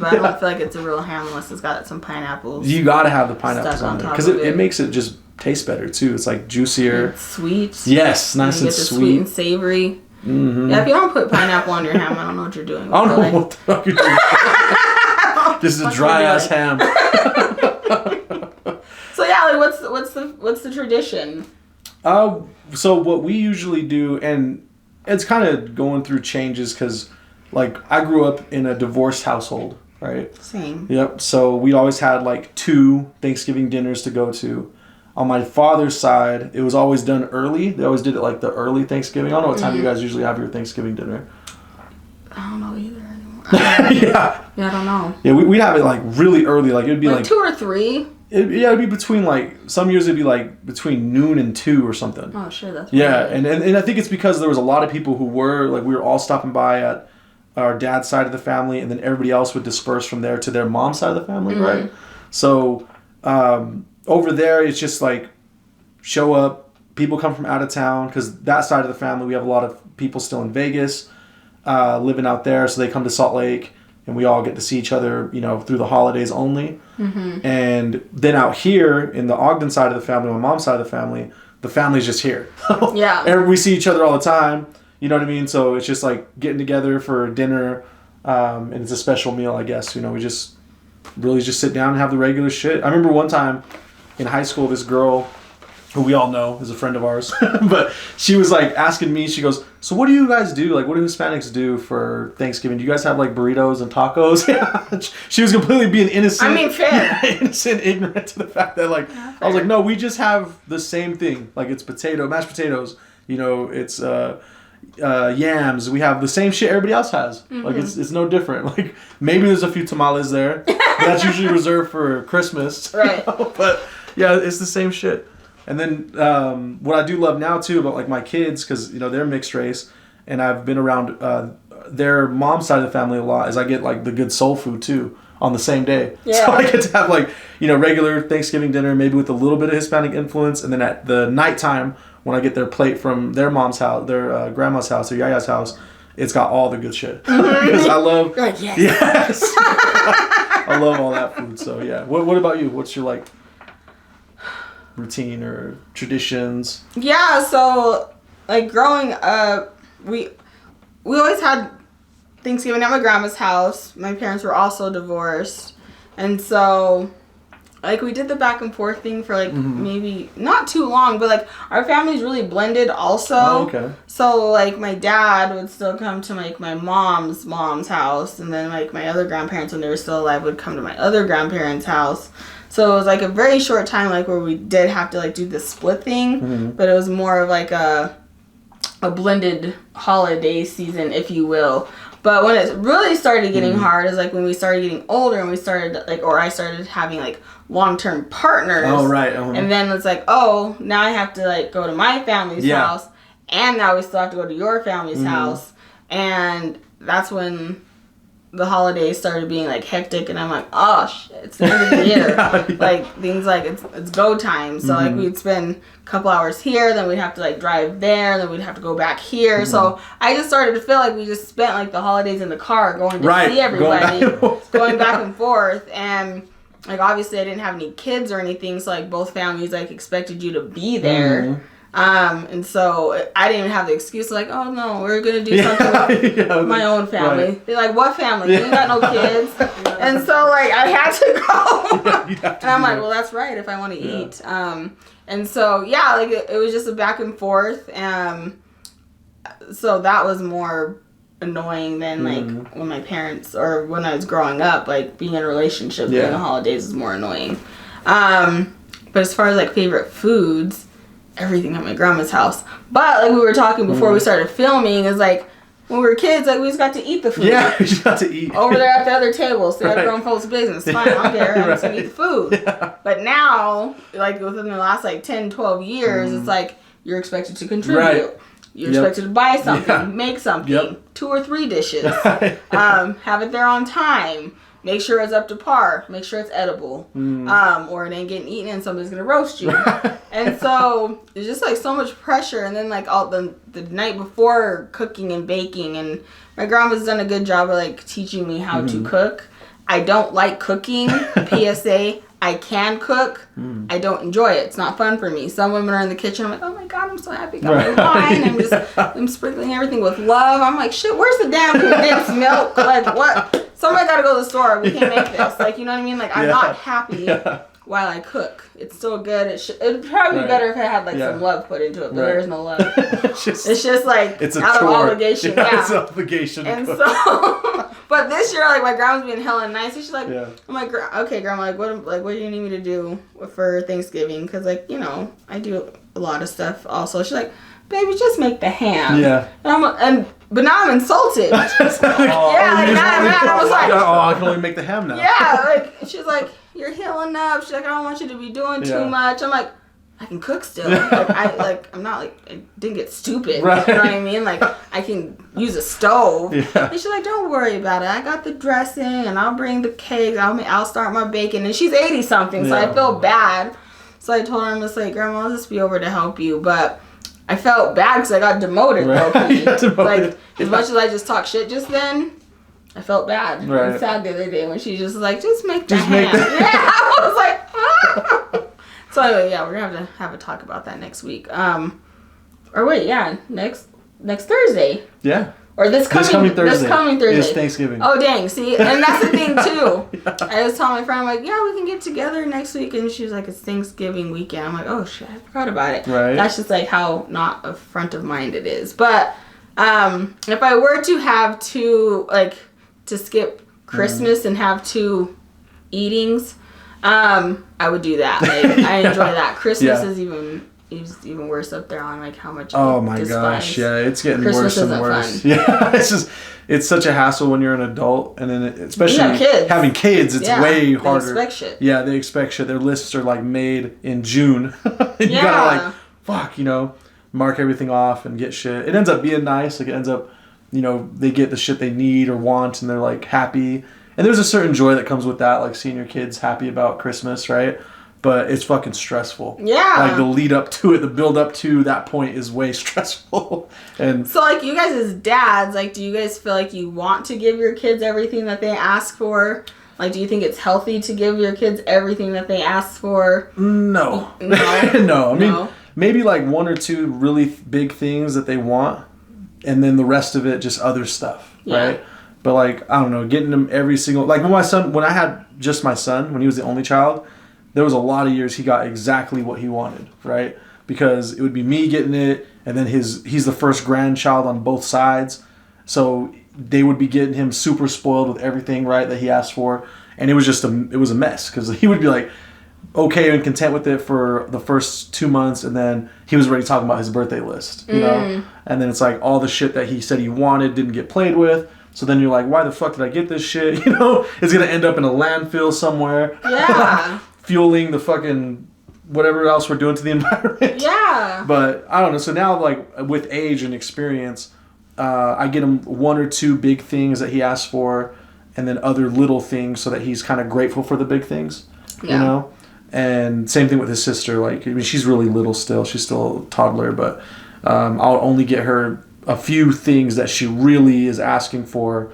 But I don't feel like it's a real ham unless it's got some pineapples. You gotta have the pineapples on there because it. It makes it just taste better too. It's like juicier. It's sweet. Yes, nice and sweet and savory. Mm-hmm. Yeah, if you don't put pineapple on your ham, I don't know what you're doing. I don't know what the fuck you're doing. This is a dry ass ham. So yeah, like what's the tradition? So what we usually do, and it's kind of going through changes because, like, I grew up in a divorced household, right? Same. Yep. So we always had like 2 Thanksgiving dinners to go to. On my father's side, it was always done early. They always did it like the early Thanksgiving. I don't know what time you guys usually have your Thanksgiving dinner. I don't know either anymore. Yeah, I don't know. Yeah, we'd have it like really early. Like it'd be like 2 or 3. It'd be between like some years it'd be like between noon and 2 or something. Oh sure, that's yeah, and I think it's because there was a lot of people who were like we were all stopping by at our dad's side of the family, and then everybody else would disperse from there to their mom's side of the family, right? So over there, it's just like show up. People come from out of town because that side of the family, we have a lot of people still in Vegas living out there, so they come to Salt Lake, and we all get to see each other, through the holidays only. Mm-hmm. And then out here in the Ogden side of the family, my mom's side of the family's just here. Yeah. And we see each other all the time. You know what I mean? So it's just like getting together for dinner, and it's a special meal, I guess. We just really just sit down and have the regular shit. I remember one time in high school, this girl who we all know is a friend of ours, but she was like asking me, she goes, so what do you guys do? Like, what do Hispanics do for Thanksgiving? Do you guys have like burritos and tacos? She was completely being innocent. I mean, fair. Innocent, ignorant to the fact that like, I was like, no, we just have the same thing. Like it's mashed potatoes, it's yams. We have the same shit everybody else has. Mm-hmm. Like it's no different. Like maybe there's a few tamales there. But that's usually reserved for Christmas. Right. But yeah, it's the same shit. And then what I do love now too about like my kids, because they're mixed race, and I've been around their mom's side of the family a lot, is I get like the good soul food too on the same day. Yeah. So I get to have like regular Thanksgiving dinner, maybe with a little bit of Hispanic influence, and then at the nighttime when I get their plate from their mom's house, their grandma's house, their yaya's house, it's got all the good shit. Because I love yes. I love all that food. So yeah. What about you? What's your like routine or traditions? Yeah, so like growing up, we always had Thanksgiving at my grandma's house. My parents were also divorced, and so like we did the back and forth thing for like maybe not too long, but like our family's really blended also. Oh, okay. So like my dad would still come to like my mom's house, and then like my other grandparents, when they were still alive, would come to my other grandparents' house. So it was like a very short time like where we did have to like do the split thing, but it was more of like a blended holiday season, if you will. But when it really started getting hard is like when we started getting older and we started like, or I started having like long-term partners. Oh, right. And then it's like, oh, now I have to like go to my family's house, and now we still have to go to your family's house. And that's when the holidays started being like hectic, and I'm like, oh shit, it's the end of the year. Like things like it's go time. So like we'd spend a couple hours here, then we'd have to like drive there, then we'd have to go back here. So I just started to feel like we just spent like the holidays in the car going to see everybody, going back and forth. And like obviously I didn't have any kids or anything, so like both families like expected you to be there. And so I didn't even have the excuse like, oh no, we're gonna do something with my own family. Right. They're like, what family? You ain't got no kids. And so like I had to go. And I'm like, well, that's right if I want to eat. And so yeah, like it was just a back and forth. So that was more annoying than like when my parents, or when I was growing up, like being in a relationship during the holidays is more annoying. But as far as like favorite foods, everything at my grandma's house. But like we were talking before we started filming, is like when we were kids, like we just got to eat the food. Yeah, we just got to eat over there at the other table. So right. Grown folks' business. Fine, I don't care. I'm just gonna eat the food. Yeah. But now, like within the last like 10, 12 years, it's like you're expected to contribute. Right. You're expected to buy something, make something, 2 or 3 dishes, have it there on time. Make sure it's up to par. Make sure it's edible. Or it ain't getting eaten and somebody's going to roast you. And so it's just like so much pressure. And then like all the night before, cooking and baking. And my grandma's done a good job of like teaching me how to cook. I don't like cooking. PSA, I can cook. I don't enjoy it. It's not fun for me. Some women are in the kitchen. I'm like, oh my God, I'm so happy. Got my wine. I'm sprinkling everything with love. I'm like, shit, where's the damn condensed milk? Like, what? Somebody got to go to the store. We can't make this. Like, you know what I mean? Like, I'm not happy while I cook. It's still good. It'd probably be better if I had, like, some love put into it. But there's no love. It's just like, it's out of obligation. Yeah, it's an obligation. And so... But this year, like, my grandma's being hella nice. And she's like, I'm like, okay, grandma, like, what do you need me to do for Thanksgiving? Because, like, you know, I do a lot of stuff also. She's like, baby, just make the ham. Yeah. But now I'm insulted. Now I'm mad. I was like, oh, I can only make the ham now. Yeah, like, she's like, you're healing up. She's like, I don't want you to be doing too much. I'm like, I can cook still. I'm not like, I didn't get stupid. Right. You know what I mean? Like, I can use a stove. Yeah. And she's like, don't worry about it. I got the dressing and I'll bring the cake. I'll start my baking. And she's 80 something, so I feel bad. So I told her, I'm just like, Grandma, I'll just be over to help you. But I felt bad because I got demoted. Like, as much as I just talked shit just then, I felt bad. Right. And sad the other day when she just was like, just make the ham. Yeah, I was like, ah. So anyway, yeah, we're gonna have a talk about that next week. Or wait, next Thursday. Yeah. Or this coming Thursday is Thanksgiving. Oh dang! See, and that's the thing too. I was telling my friend, I'm like, yeah, we can get together next week, and she was like, it's Thanksgiving weekend. I'm like, oh shit, I forgot about it. Right. That's just like how not a front of mind it is. But if I were to have to skip Christmas and have 2 eatings. I would do that. Like, I enjoy that. Christmas is even worse up there on like how much. Oh my gosh, yeah, it's getting Christmas worse and worse. Fun. Yeah, it's such a hassle when you're an adult, and then especially having kids, it's way harder. They expect shit. Yeah, they expect shit. Their lists are like made in June. You gotta like, fuck, you know, mark everything off and get shit. It ends up being nice. Like it ends up, you know, they get the shit they need or want, and they're like happy. And there's a certain joy that comes with that, like seeing your kids happy about Christmas, right? But it's fucking stressful. Yeah. Like the lead up to it, the build up to that point is way stressful. And so like you guys as dads, like do you guys feel like you want to give your kids everything that they ask for? Like do you think it's healthy to give your kids everything that they ask for? No. No. I mean, maybe like 1 or 2 really big things that they want, and then the rest of it just other stuff, right? But like, I don't know, getting them every single... Like when I had just my son, when he was the only child, there was a lot of years he got exactly what he wanted, right? Because it would be me getting it, and then he's the first grandchild on both sides. So they would be getting him super spoiled with everything, right, that he asked for. And it was just it was a mess, because he would be like okay and content with it for the first 2 months, and then he was already talking about his birthday list, you know? And then it's like all the shit that he said he wanted didn't get played with. So then you're like, why the fuck did I get this shit? You know, it's going to end up in a landfill somewhere. Yeah. Fueling the fucking whatever else we're doing to the environment. Yeah. But I don't know. So now, like, with age and experience, I get him 1 or 2 big things that he asks for, and then other little things so that he's kind of grateful for the big things, you know? And same thing with his sister. Like, I mean, she's really little still. She's still a toddler, but I'll only get her a few things that she really is asking for,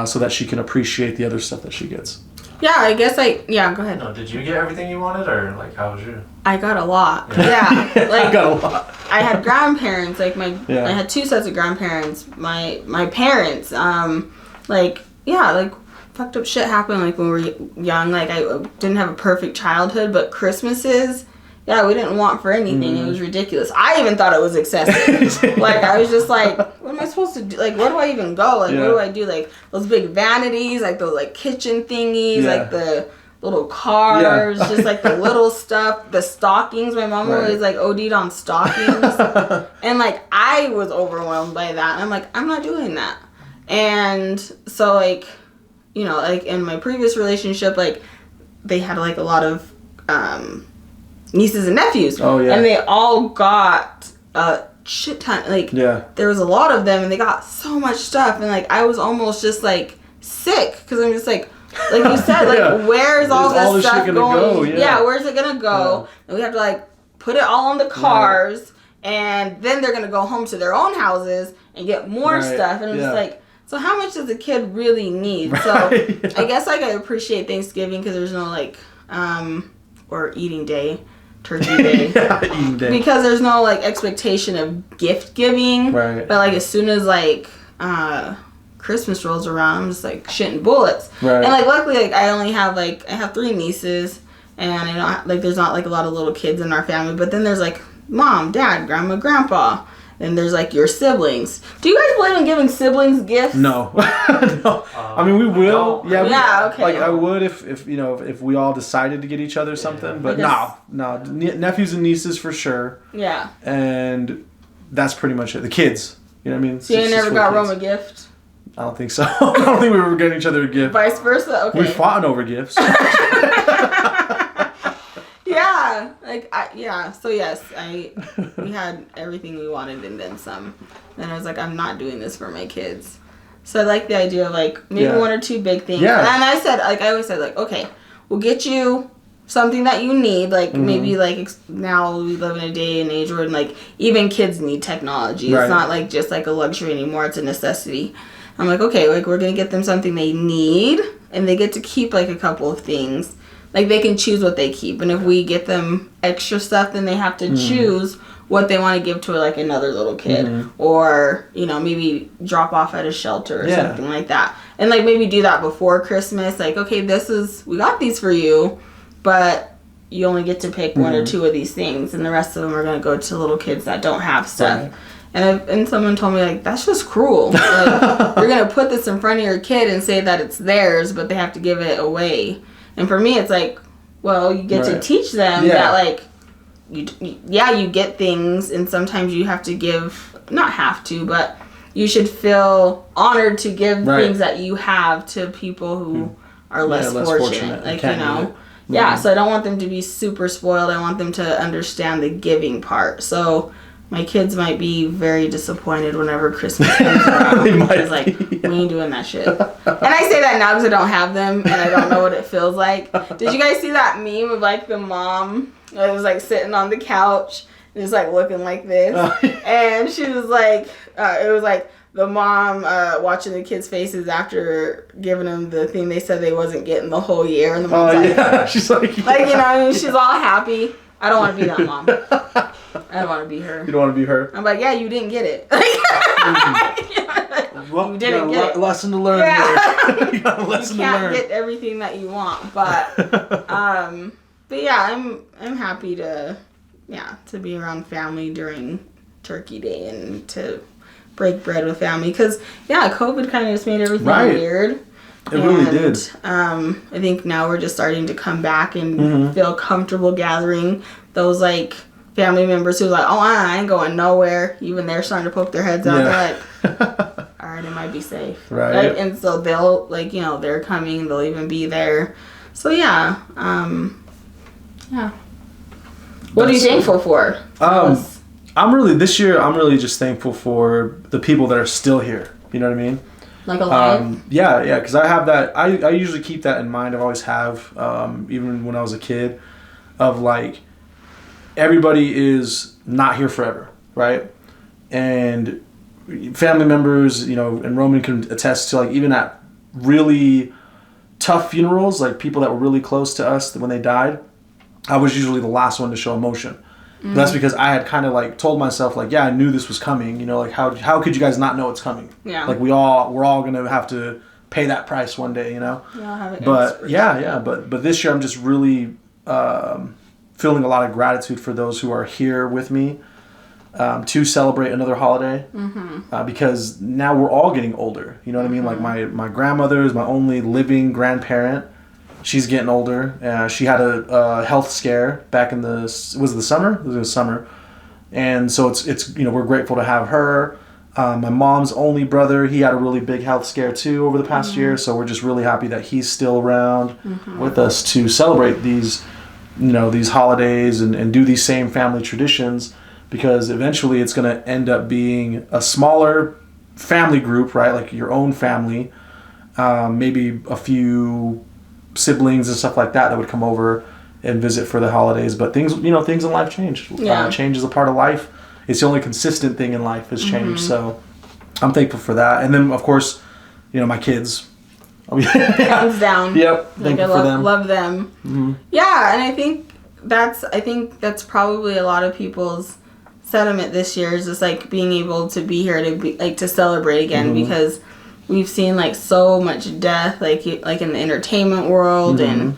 so that she can appreciate the other stuff that she gets. Yeah, I guess go ahead. No, did you get everything you wanted, or like how was you? I got a lot. Yeah. Like, I got a lot. I had grandparents, like I had 2 sets of grandparents. My parents, fucked up shit happened like when we were young. Like I didn't have a perfect childhood, but Christmases, we didn't want for anything. It was ridiculous. I even thought it was excessive. Like, I was just like, what am I supposed to do? Like, where do I even go? Like, what do I do? Like, those big vanities, like those, like, kitchen thingies, like the little cars, just, like, the little stuff. The stockings. My mom always, like, OD'd on stockings. And, like, I was overwhelmed by that. And I'm like, I'm not doing that. And so, like, you know, like, in my previous relationship, like, they had, like, a lot of, nieces and nephews. Oh, yeah. And they all got a shit ton. Like, there was a lot of them, and they got so much stuff. And, like, I was almost just, like, sick. Because I'm just, like you said, like, where's all this stuff going? Where's it going to go? And we have to, like, put it all on the cars. And then they're going to go home to their own houses and get more stuff. And I'm just like, so how much does a kid really need? So I guess like I appreciate Thanksgiving because there's no like or eating day, turkey day. Eating day. Because there's no like expectation of gift giving. Right. But like as soon as like Christmas rolls around, I'm just like shitting bullets. Right. And like luckily like I have 3 nieces, and I know like there's not like a lot of little kids in our family, but then there's like mom, dad, grandma, grandpa. And there's like your siblings. Do you guys believe in giving siblings gifts? No. No. I mean, we will. Yeah. Okay. Like I would if you know if we all decided to get each other something, but no. Nephews and nieces for sure. Yeah. And that's pretty much it. The kids. You know what I mean? So you never got Rome a gift? I don't think so. I don't think we were getting each other a gift. Vice versa. Okay. We fought over gifts. Yeah, so yes, we had everything we wanted and then some. Then I was like, I'm not doing this for my kids. So I like the idea of like maybe 1 or 2 big things. Yeah. And I always said like, okay, we'll get you something that you need. Like maybe like now we live in a day and age where like even kids need technology. Right. It's not like just like a luxury anymore. It's a necessity. I'm like, okay, like we're gonna get them something they need, and they get to keep like a couple of things. Like, they can choose what they keep. And if we get them extra stuff, then they have to choose what they want to give to, like, another little kid. Or, you know, maybe drop off at a shelter or something like that. And, like, maybe do that before Christmas. Like, okay, we got these for you, but you only get to pick 1 or 2 of these things. And the rest of them are going to go to little kids that don't have stuff. Right. And someone told me, like, that's just cruel. Like, you're going to put this in front of your kid and say that it's theirs, but they have to give it away. And for me, it's like, well, you get to teach them that, like, you get things, and sometimes you have to give, not have to, but you should feel honored to give things that you have to people who are less fortunate. Like, you know. Yeah, so I don't want them to be super spoiled. I want them to understand the giving part. So my kids might be very disappointed whenever Christmas comes around. Because, like, we ain't doing that shit. And I say that now because I don't have them and I don't know what it feels like. Did you guys see that meme of, like, the mom that was, like, sitting on the couch and just, like, looking like this? And she was, like, it was, like, the mom watching the kids' faces after giving them the thing they said they wasn't getting the whole year. And the mom's like, she's like, you know, she's all happy. I don't want to be that mom. I don't want to be her. You don't want to be her? I'm like, yeah, you didn't get it. Well, you didn't get it. Lesson to learn. Yeah. You got a lesson to learn. You can't get everything that you want, but yeah, I'm happy to be around family during Turkey Day and to break bread with family because COVID kind of just made everything weird. It really did. I think now we're just starting to come back and feel comfortable gathering those like family members who's like, oh, I ain't going nowhere. Even they're starting to poke their heads out. They're like, all right, it might be safe. Right. Like, and so they'll like, you know, they're coming. They'll even be there. So yeah. What are you thankful for? This year I'm really just thankful for the people that are still here. You know what I mean? Like alive? Yeah, because I have that. I usually keep that in mind. I always have, even when I was a kid, of like, everybody is not here forever, right? And family members, you know, and Roman can attest to, like, even at really tough funerals, like people that were really close to us when they died, I was usually the last one to show emotion. Mm-hmm. That's because I had kind of like told myself like, yeah, I knew this was coming. You know, like how could you guys not know it's coming? Yeah. Like we're all gonna have to pay that price one day. You know. Yeah. But this year I'm just really feeling a lot of gratitude for those who are here with me to celebrate another holiday. Mm-hmm. Because now we're all getting older. You know what I mean? Like my grandmother is my only living grandparent. She's getting older. She had a health scare back in the summer? It was summer. And so it's you know, we're grateful to have her. My mom's only brother, he had a really big health scare too over the past year. So we're just really happy that he's still around with us to celebrate these, you know, these holidays and do these same family traditions, because eventually it's going to end up being a smaller family group, right? Like your own family, maybe a few siblings and stuff like that would come over and visit for the holidays. But things in life change. Change is a part of life. It's the only consistent thing in life has changed. So I'm thankful for that. And then of course my kids. Hands down. Yep. Thankful for them. Love them. Mm-hmm. Yeah, and I think that's probably a lot of people's sentiment this year is just like being able to be here to be like to celebrate again because we've seen like so much death like in the entertainment world and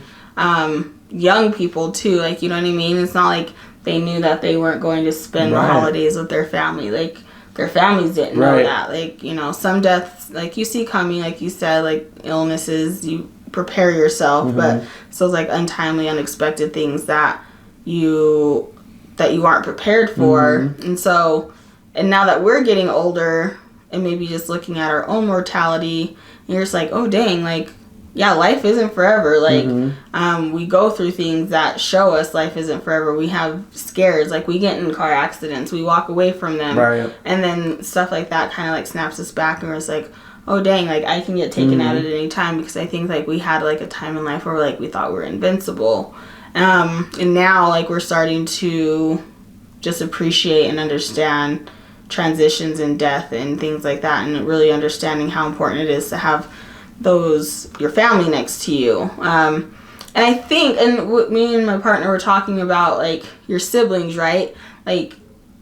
young people too, like, you know what I mean? It's not like they knew that they weren't going to spend the holidays with their family. Like their families didn't know that. Like, some deaths like you see coming, like you said, like illnesses, you prepare yourself, but so it's like untimely, unexpected things that you aren't prepared for. And now that we're getting older and maybe just looking at our own mortality, and you're just like, oh dang, like, yeah, life isn't forever. Like, we go through things that show us life isn't forever. We have scares, like we get in car accidents, we walk away from them, and then stuff like that kind of like snaps us back, and we're just like, oh dang, like I can get taken out at any time, because I think like we had like a time in life where like we thought we were invincible. And now like we're starting to just appreciate and understand transitions and death and things like that, and really understanding how important it is to have your family next to you. And I think, and what me and my partner were talking about, like your siblings, right? Like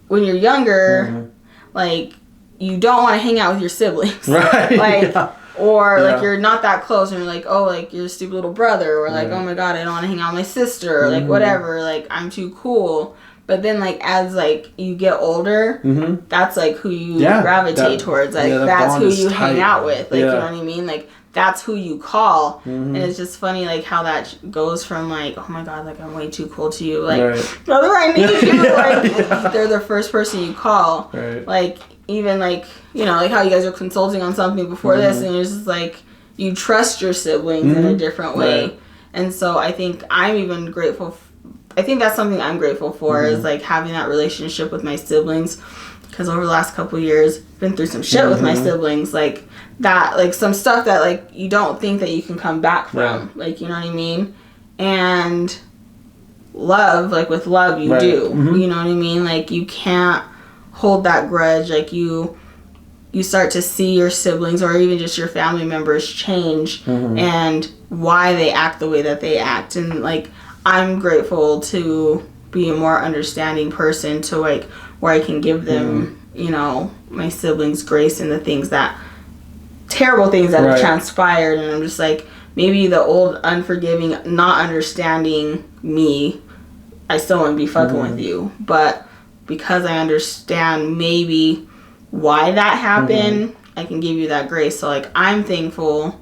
when you're younger, like you don't want to hang out with your siblings, right? Like, or like you're not that close, and you're like, oh, like you're a stupid little brother, or like, oh my god, I don't want to hang out with my sister, or like whatever, like I'm too cool. But then like as like you get older, that's like who you gravitate towards. Like that's who you hang out with. Like you know what I mean? Like that's who you call. And it's just funny like how that goes from like, oh my god, like I'm way too cool to you. Like brother, I need you. Like they're the first person you call. Like even like, like how you guys are consulting on something before this, and it's just like you trust your siblings in a different way. And so I think I'm even grateful. I think that's something I'm grateful for is like having that relationship with my siblings, because over the last couple of years I've been through some shit with my siblings, like that, like some stuff that like you don't think that you can come back from, like, you know what I mean? And love, like with love you do, you know what I mean? Like you can't hold that grudge. Like you start to see your siblings or even just your family members change and why they act the way that they act. And like I'm grateful to be a more understanding person, to like where I can give them, my siblings grace in the things terrible things that have transpired. And I'm just like, maybe the old unforgiving, not understanding me, I still wouldn't be fucking with you. But because I understand maybe why that happened, I can give you that grace. So like I'm thankful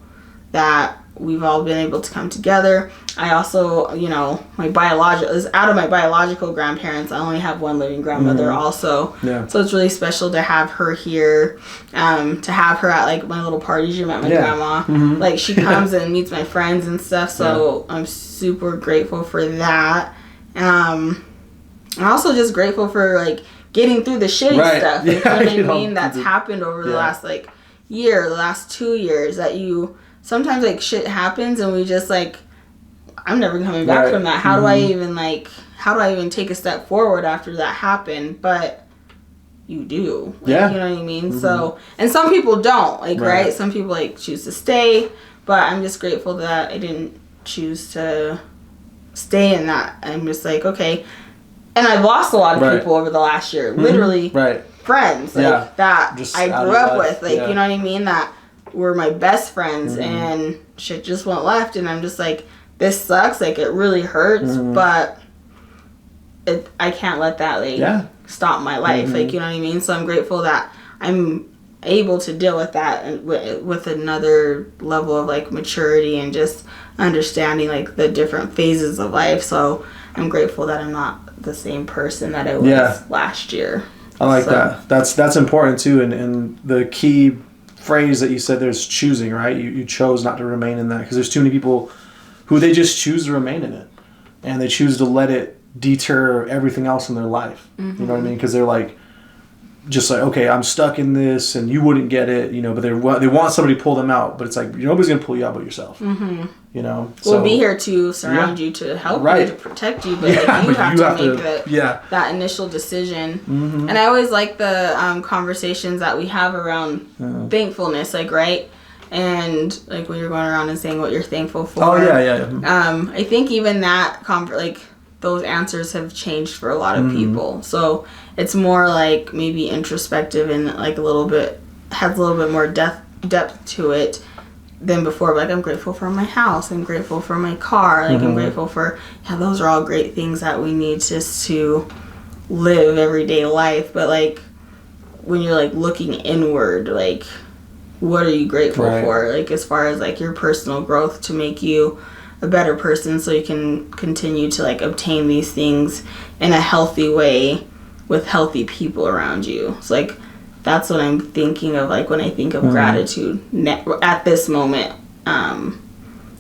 that we've all been able to come together. I also, out of my biological grandparents, I only have one living grandmother also. So it's really special to have her here, to have her at like my little parties. You met my grandma. Like she comes and meets my friends and stuff. So I'm super grateful for that. I'm also just grateful for like getting through the shitty stuff. Like, you know what I mean? That's happened over the last like year, the last 2 years, that sometimes like shit happens and we just like, I'm never coming back from that. How do I even take a step forward after that happened? But you do. Like, you know what I mean? So, and some people don't, like, right? Some people like choose to stay, but I'm just grateful that I didn't choose to stay in that. I'm just like, okay. And I've lost a lot of people over the last year, literally friends, like that just I grew up with, like, you know what I mean? That were my best friends, and shit just went left, and I'm just like, this sucks, like it really hurts, but I can't let that like stop my life, like, you know what I mean? So I'm grateful that I'm able to deal with that with another level of like maturity and just understanding like the different phases of life. So I'm grateful that I'm not the same person that I was last year. I like that. That's important too, and the key phrase that you said, there's choosing, right? You chose not to remain in that, because there's too many people who they just choose to remain in it, and they choose to let it deter everything else in their life. You know what I mean? Because they're like, just like, okay, I'm stuck in this, and you wouldn't get it, but they want somebody to pull them out, but it's like, nobody's gonna pull you out but yourself. We'll be here to surround you, to help you, to protect you, but like, you have to make that initial decision. And I always like the conversations that we have around thankfulness, like, right? and like when you're going around and saying what you're thankful for. Oh yeah. I think even that like those answers have changed for a lot of people. So it's more like maybe introspective and like has a little bit more depth to it than before. Like, I'm grateful for my house, I'm grateful for my car, like I'm grateful for, those are all great things that we need just to live everyday life. But like when you're like looking inward, like what are you grateful for, like as far as like your personal growth to make you a better person, so you can continue to like obtain these things in a healthy way with healthy people around you. So like that's what I'm thinking of, like when I think of gratitude at this moment.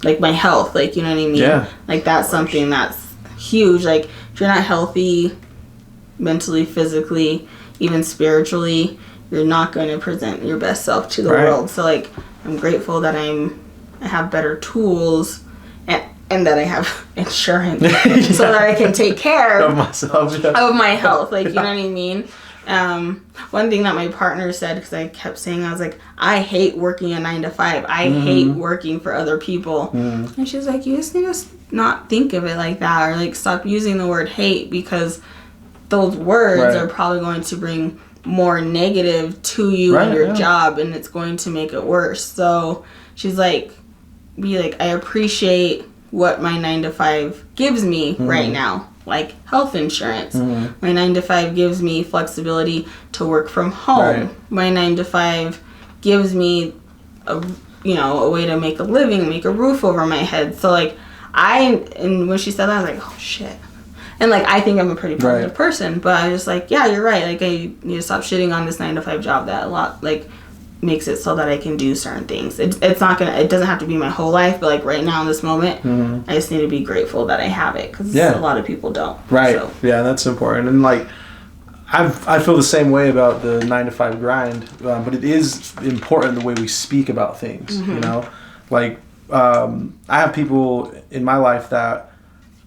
Like my health, like, you know what I mean? Yeah. Like that's something that's huge. Like if you're not healthy mentally, physically, even spiritually, you're not going to present your best self to the world. So like I'm grateful that I have better tools and that I have insurance so that I can take care of myself, of my health. Like, you know what I mean? One thing that my partner said, because I kept saying, I was like, I hate working a 9 to 5. I hate working for other people. And she's like, you just need to not think of it like that, or like stop using the word hate, because those words are probably going to bring more negative to you and your job, and it's going to make it worse. So she's like, be like, I appreciate what my 9 to 5 gives me right now, like health insurance. My 9 to 5 gives me flexibility to work from home. My 9 to 5 gives me a way to make a living, make a roof over my head. So like and when she said that, I was like, oh shit. And like I think I'm a pretty positive person, but I was just like, yeah, you're right. Like I need to stop shitting on this 9 to 5 job that a lot like makes it so that I can do certain things. It doesn't have to be my whole life, but like right now in this moment, I just need to be grateful that I have it, because a lot of people don't. So. Yeah, that's important. And like I feel the same way about the 9 to 5 grind, but it is important the way we speak about things. You know, like I have people in my life that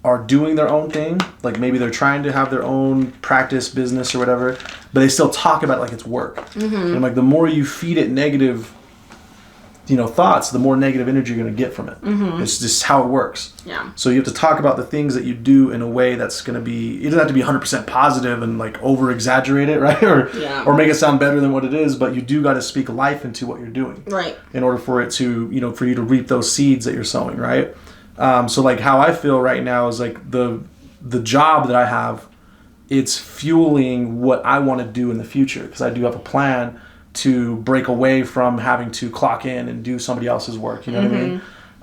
are doing their own thing, like maybe they're trying to have their own practice business or whatever, but they still talk about it like it's work. And like the more you feed it negative thoughts, the more negative energy you're going to get from it. It's just how it works. So you have to talk about the things that you do in a way that's going to be, it doesn't have to be 100% positive and like over exaggerate it, right? Or make it sound better than what it is, but you do got to speak life into what you're doing, in order for it to, for you to reap those seeds that you're sowing, right? So like how I feel right now is like the job that I have, it's fueling what I want to do in the future, because I do have a plan to break away from having to clock in and do somebody else's work. You know what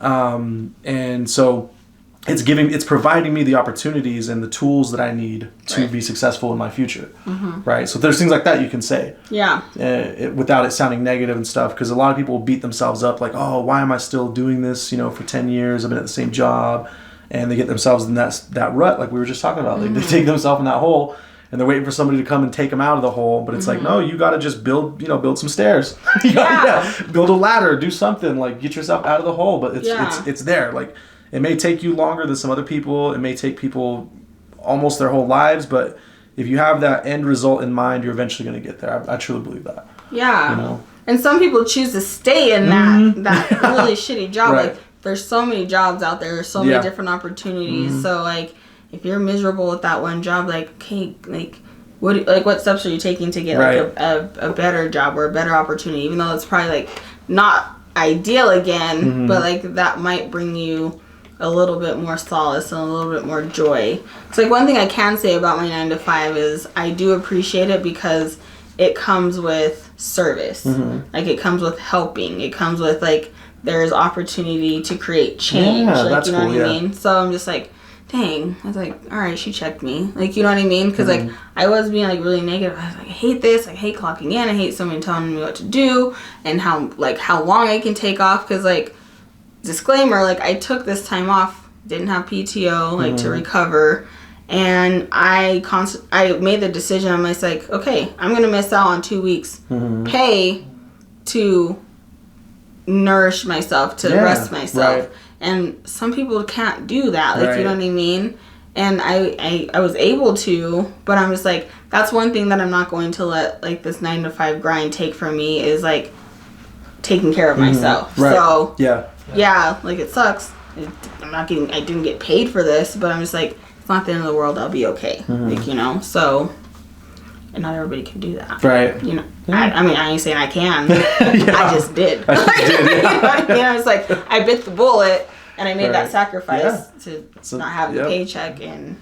I mean? And so it's providing me the opportunities and the tools that I need to be successful in my future. Right. So there's things like that you can say. Without it sounding negative and stuff, because a lot of people beat themselves up like, oh, why am I still doing this? For 10 years I've been at the same job, and they get themselves in that rut like we were just talking about. Like they take themselves in that hole, and they're waiting for somebody to come and take them out of the hole. But it's like, no, you got to just build some stairs. You gotta, build a ladder, do something, like get yourself out of the hole. But it's there. Like it may take you longer than some other people. It may take people almost their whole lives. But if you have that end result in mind, you're eventually going to get there. I truly believe that. Yeah. And some people choose to stay in that really shitty job. Like there's so many jobs out there. There's so many different opportunities. So like, if you're miserable with that one job, like, okay, like, what steps are you taking to get like a better job or a better opportunity? Even though it's probably like not ideal again, but like that might bring you a little bit more solace and a little bit more joy. So like one thing I can say about my 9 to 5 is I do appreciate it, because it comes with service. Like it comes with helping. It comes with like there's opportunity to create change. Like that's you know cool, what I mean? So I'm just like, dang, I was like, all right, she checked me. Like, you know what I mean? Because, like, I was being, like, really negative. I was like, I hate this. I hate clocking in. I hate somebody telling me what to do and how long I can take off. Because, like, disclaimer, like, I took this time off, didn't have PTO, like, to recover. And I made the decision. I'm just like, okay, I'm going to miss out on 2 weeks pay to nourish myself, to rest myself. And some people can't do that, like, you know what I mean? And I was able to, but I'm just like, that's one thing that I'm not going to let, like, this 9 to 5 grind take from me, is, like, taking care of myself. Right. So yeah, like it sucks. I didn't get paid for this, but I'm just like, it's not the end of the world. I'll be okay. Like, you know, so, and not everybody can do that. Right. You know, I mean, I ain't saying I can. I just did. You know, it's like, I bit the bullet and I made that sacrifice to not have the paycheck. And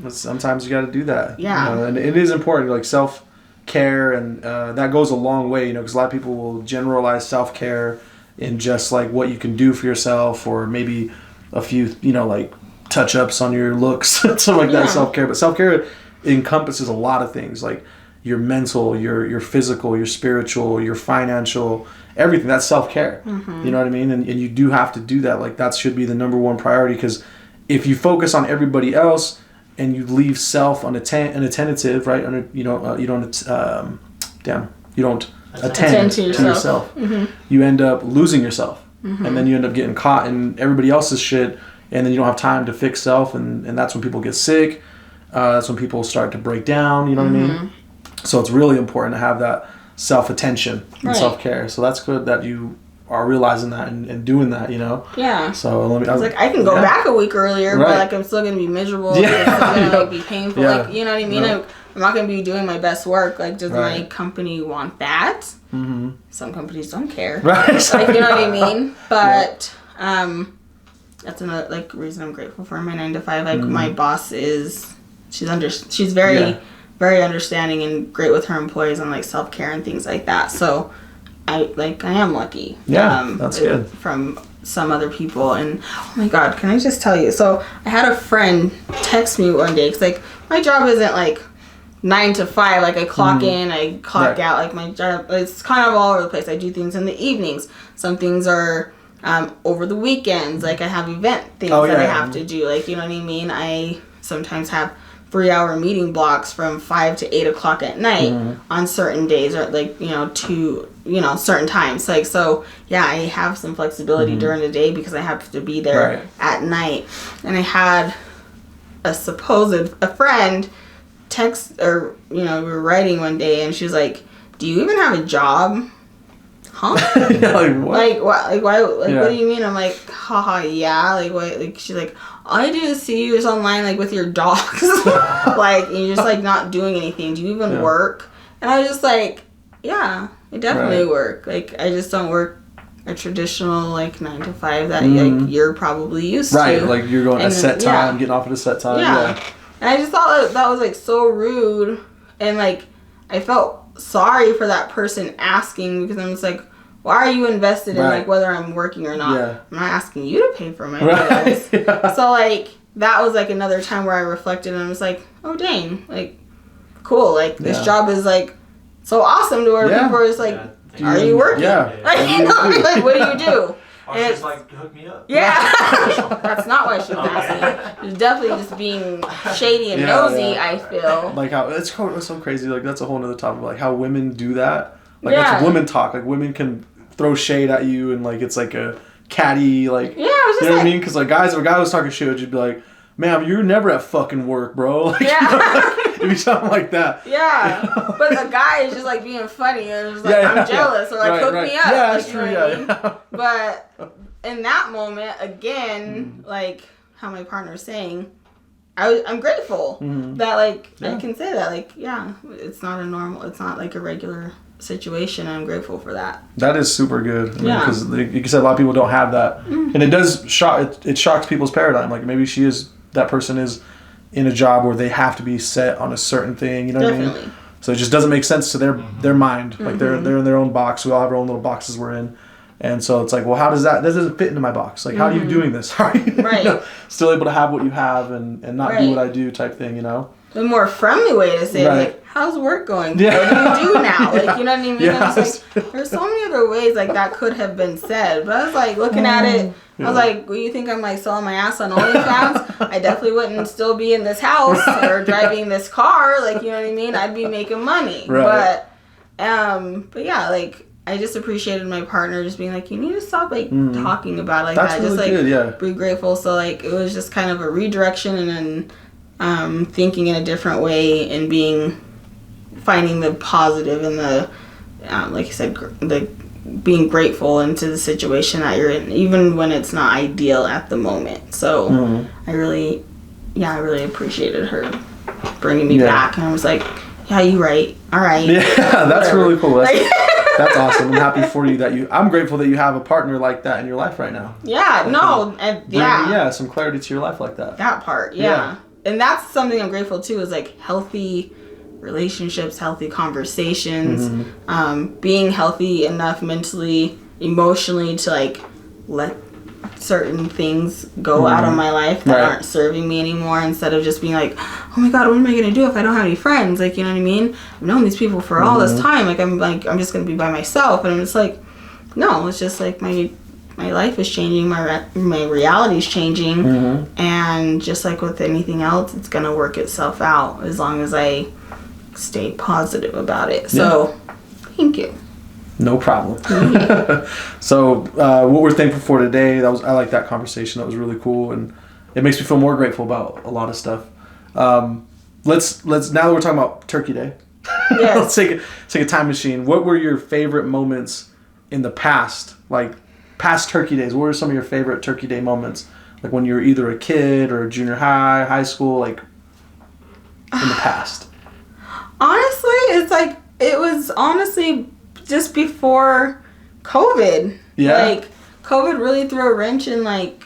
sometimes you got to do that. Yeah. You know, and it is important, like self-care, and that goes a long way, you know, because a lot of people will generalize self-care in just like what you can do for yourself, or maybe a few, you know, like touch-ups on your looks, something like that, self-care. But self-care encompasses a lot of things, like your mental, your physical, your spiritual, your financial, everything. That's self-care. You know what I mean? And you do have to do that. Like, that should be the number one priority, because if you focus on everybody else and you leave self inattentive, right? You don't attend to yourself. You end up losing yourself, and then you end up getting caught in everybody else's shit, and then you don't have time to fix self, and that's when people get sick. That's when people start to break down. You know what I mean? So it's really important to have that self-attention and self-care. So that's good that you are realizing that and doing that, you know? Yeah. So I was like, I can go back a week earlier, but like I'm still going to be miserable. Yeah. It's still going to like be painful. Yeah. Like, you know what I mean? I'm not going to be doing my best work. Like, does my company want that? Some companies don't care. Right. Like, you know what I mean? But that's another like reason I'm grateful for my 9 to 5. Like, my boss she's very very understanding and great with her employees on like self-care and things like that. So I am lucky. Yeah, that's good. From some other people. And oh my God, can I just tell you? So I had a friend text me one day, because like my job isn't like 9 to 5. Like I clock in, I clock out. Like my job, it's kind of all over the place. I do things in the evenings. Some things are over the weekends. Like I have event things that I have to do. Like, you know what I mean? I sometimes have 3-hour meeting blocks from 5 to 8 o'clock at night on certain days, or like, you know, to, you know, certain times. Like, so yeah, I have some flexibility during the day because I have to be there at night. And I had a friend text, or, you know, we were writing one day and she was like, do you even have a job? Huh? Like what? Like what? Like why? Like what do you mean? I'm like, haha, yeah. Like what? Like she's like, all I do is see you online, like with your dogs, like and you're just like not doing anything. Do you even work? And I was just like, yeah, I definitely work. Like I just don't work a traditional like 9 to 5 that like you're probably used to. Right, like you're going at a set time, getting off at a set time. Yeah. And I just thought that was like so rude, and like I felt sorry for that person asking, because I'm just like, why are you invested in like whether I'm working or not? I'm not asking you to pay for my bills. So like that was like another time where I reflected and I was like, oh dang, like cool, like this job is like so awesome to where people are just like, are you working? Like, you know, like what do you do? And she's like, hook me up. Yeah. That's not why she was asking. She's definitely just being shady and nosy, I feel. Like how it's so crazy. Like that's a whole other topic. Like how women do that. Like that's women talk. Like women can throw shade at you, and like it's like a catty, like, you know what I mean? Because like guys, if a guy was talking shit, you'd be like, ma'am, you're never at fucking work, bro. Like, it'd be something like that. Yeah. But the guy is just like being funny and just like, I'm jealous, or like hook me up. Yeah, like, that's true. Yeah. But in that moment, again, like how my partner's saying, I'm grateful that like I can say that, like, yeah, it's not like a regular situation. I'm grateful for that. That is super good. Because like you said, a lot of people don't have that, and it does shock. It shocks people's paradigm. Like maybe that person is in a job where they have to be set on a certain thing. You know what I mean? So it just doesn't make sense to their mind. Like they're in their own box. We all have our own little boxes we're in. And so it's like, well, how does that doesn't fit into my box? Like, how are you doing this? How are you, you know, still able to have what you have and not do what I do type thing, you know? The more friendly way to say it, like, how's work going? What do you do now? Like, you know what I mean? I was like, there's so many other ways like that could have been said. But I was like, looking at it, I was like, well, you think I'm like selling my ass on OnlyFans? I definitely wouldn't still be in this house or driving this car. Like, you know what I mean? I'd be making money. But yeah, like, I just appreciated my partner just being like, you need to stop like talking about it like That's that. Really just like good, be grateful. So like it was just kind of a redirection, and then thinking in a different way and finding the positive in the like you said, the being grateful into the situation that you're in, even when it's not ideal at the moment. So I really appreciated her bringing me back, and I was like, yeah, you right. All right. Yeah, that's Whatever. really cool. That's awesome. I'm happy for you I'm grateful that you have a partner like that in your life right now. Yeah, Bring, some clarity to your life like that. That part, yeah. And that's something I'm grateful too, is like healthy relationships, healthy conversations, being healthy enough mentally, emotionally to like let certain things go out of my life that aren't serving me anymore, instead of just being like, oh my god, what am I gonna do if I don't have any friends? Like, you know what I mean? I've known these people for all this time. I'm just gonna be by myself. And I'm just like, no, it's just like my life is changing, my reality is changing, and just like with anything else, it's gonna work itself out as long as I stay positive about it. So thank you. No problem. So what we're thankful for today, I like that conversation. That was really cool, and it makes me feel more grateful about a lot of stuff. Let's now that we're talking about Turkey Day, let's take a time machine. What were your favorite moments in the past, like past Turkey Days? What were some of your favorite Turkey Day moments, like when you were either a kid or junior high school, like in the past? Honestly, it was just before COVID. Yeah. Like, COVID really threw a wrench in, like,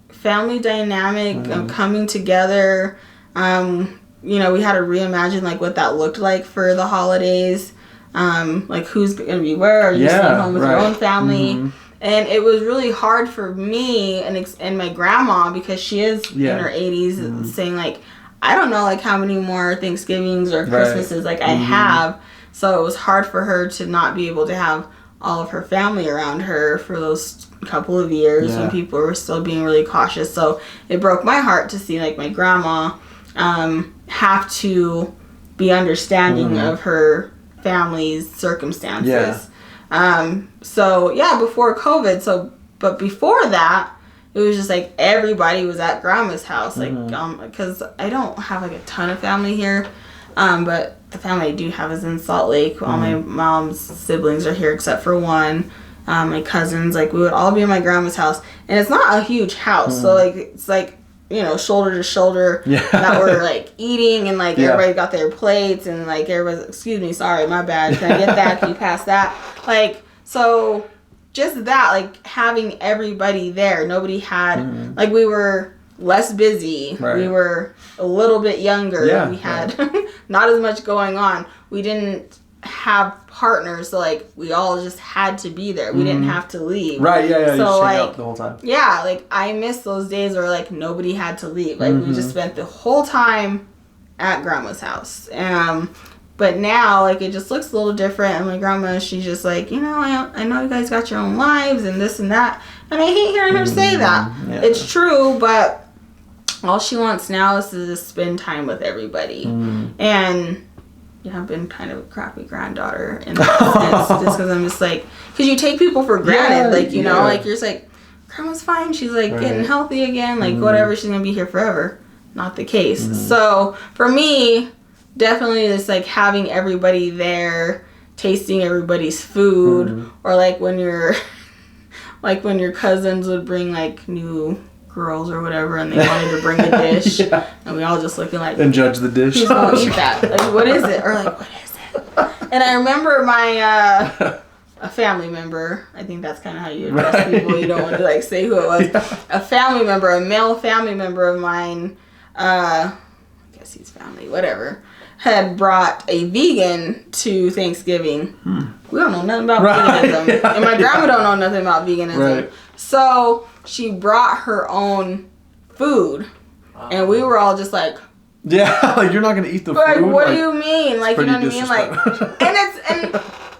family dynamic of coming together. We had to reimagine, like, what that looked like for the holidays. Like, who's going to be where? Are you staying home with your own family? And it was really hard for me and my grandma, because she is in her 80s, saying, like, I don't know, like, how many more Thanksgivings or Christmases, like, I have. So it was hard for her to not be able to have all of her family around her for those couple of years when people were still being really cautious. So it broke my heart to see, like, my grandma have to be understanding of her family's circumstances. Before COVID. But before that, it was just like everybody was at grandma's house, like, because I don't have like a ton of family here, but the family I do have is in Salt Lake. All my mom's siblings are here except for one. My cousins, like, we would all be in my grandma's house, and it's not a huge house, so like it's like, shoulder to shoulder that we're like eating, and like everybody got their plates, and like everybody's, excuse me, sorry, my bad, can I get that? Can you pass that? Like, so. Just that, like, having everybody there. Nobody had, like, we were less busy. Right. We were a little bit younger. Yeah, we had not as much going on. We didn't have partners, so, like, we all just had to be there. We didn't have to leave. Right, yeah. So, you just like, hang out the whole time. Yeah, like, I miss those days where, like, nobody had to leave. Like, we just spent the whole time at grandma's house. But now, like, it just looks a little different. And my grandma, she's just like, I know you guys got your own lives and this and that. And I hate hearing her say that. Yeah. It's true, but all she wants now is to just spend time with everybody. And I've been kind of a crappy granddaughter in that sense, just because I'm just like, because you take people for granted. Like, you know, like, you're just like, grandma's fine. She's, like, getting healthy again. Like, whatever, she's going to be here forever. Not the case. So, for me, definitely it's like having everybody there, tasting everybody's food, or like when your cousins would bring like new girls or whatever, and they wanted to bring a dish, and we all just looking like, and judge the dish. Who's gonna eat that? Like, what is it? Or like, what is it? And I remember my a family member. I think that's kind of how you address people. You don't want to like say who it was. A family member, a male family member of mine. I guess he's family, whatever. Had brought a vegan to Thanksgiving. We don't know nothing about veganism. And my grandma don't know nothing about veganism. So she brought her own food. And we were all just like, like, you're not going to eat the like, food? What do you mean? Like, you know what I mean? Like,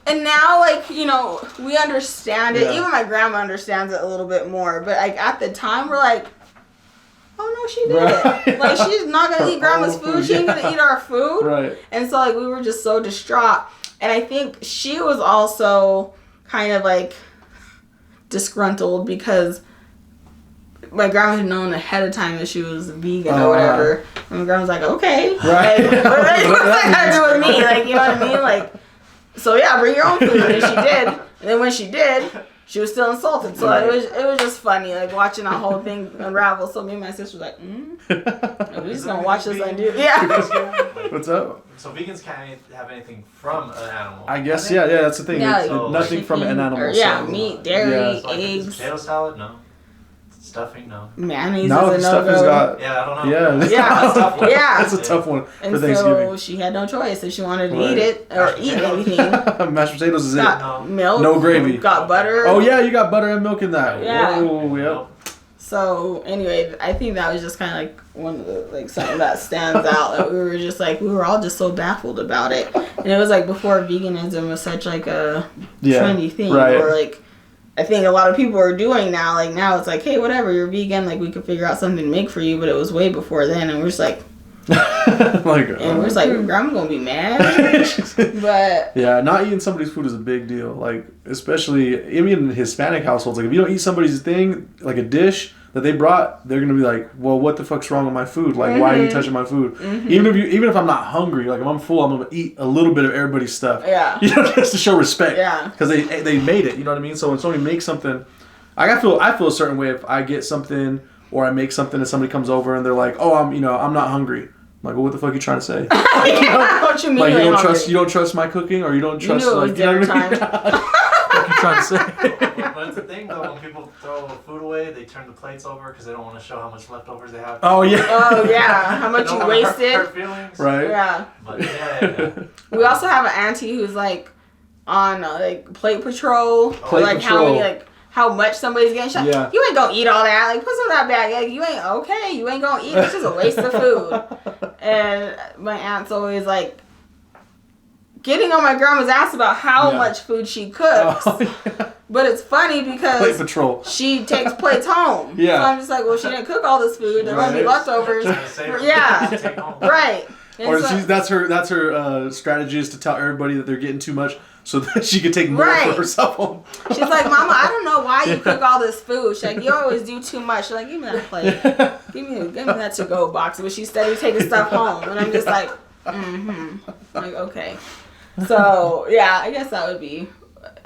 and now, like, we understand it. Even my grandma understands it a little bit more. But like, at the time, we're like, oh no, she didn't. Like, she's not gonna eat grandma's food. She ain't gonna eat our food. Right. And so, like, we were just so distraught. And I think she was also kind of like disgruntled because my grandma had known ahead of time that she was vegan or whatever. And my grandma's like, okay. Right. Like, what's that got to do with me? Like, you know what I mean? Like, so yeah, bring your own food. And she did. And then when she did, she was still insulted. So it was just funny, like watching that whole thing unravel. So me and my sister was like, we're just gonna watch this undo. Yeah. What's up? So vegans can't have anything from an animal. I guess yeah, that's the thing. Yeah, So nothing from an animal. Or, meat, dairy, So like, eggs. Potato salad, no. Stuffing, no. Mayonnaise No, is a stuffing's no-go. got. Yeah, I don't know. Yeah, That's a tough one. Yeah. That's a tough one And for Thanksgiving. so she had no choice if she wanted to eat it or eat anything. Mashed potatoes is it. Got milk. No gravy. Got butter. Oh yeah, you got butter and milk in that. Yeah. Whoa, yep. So anyway, I think that was just kind of like one of the like something that stands out. That we were just like we were all just so baffled about it, and it was like before veganism was such like a trendy thing, right. or like I think a lot of people are doing now. Like now it's like, hey, whatever, you're vegan, like we could figure out something to make for you, but it was way before then, and we're just like. And we're just like, Grandma's gonna be mad. But yeah, not eating somebody's food is a big deal. Like, especially even in Hispanic households. Like, if you don't eat somebody's thing, like a dish that they brought, they're gonna be like, well, what the fuck's wrong with my food? Like, why are you touching my food? Even if I'm not hungry, like if I'm full, I'm gonna eat a little bit of everybody's stuff. Yeah. You know, just to show respect. Yeah. Because they made it. You know what I mean? So when somebody makes something, I feel a certain way if I get something or I make something and somebody comes over and they're like, oh, I'm not hungry. I'm like, well, what the fuck are you trying to say? What you mean? Like you don't trust my cooking, or you don't trust you knew it was dinner time. What you trying to say? But it's the thing though, when people throw food away, they turn the plates over because they don't want to show how much leftovers they have. Oh yeah. Oh yeah, how much you wasted. Hurt feelings. Right. Yeah. But yeah. We also have an auntie who's like on like plate patrol. Plate like patrol. how many like how much somebody's getting shot. Yeah. You ain't gonna eat all that. Like put some of that back. Like you ain't okay. You ain't gonna eat. It's just a waste of food. And my aunt's always like getting on my grandma's ass about how much food she cooks. Oh, yeah. But it's funny because Plate patrol. she takes plates home. Yeah. So I'm just like, well, she didn't cook all this food. There might be leftovers. Yeah. Right. And Or so, that's her strategy is to tell everybody that they're getting too much so that she can take more Right. for herself home. she's like, Mama, I don't know why you cook all this food. She's like, you always do too much. She's like, give me that plate. Give me that to-go box. But she's steady taking stuff home. And I'm just like, Like, okay. So, yeah, I guess that would be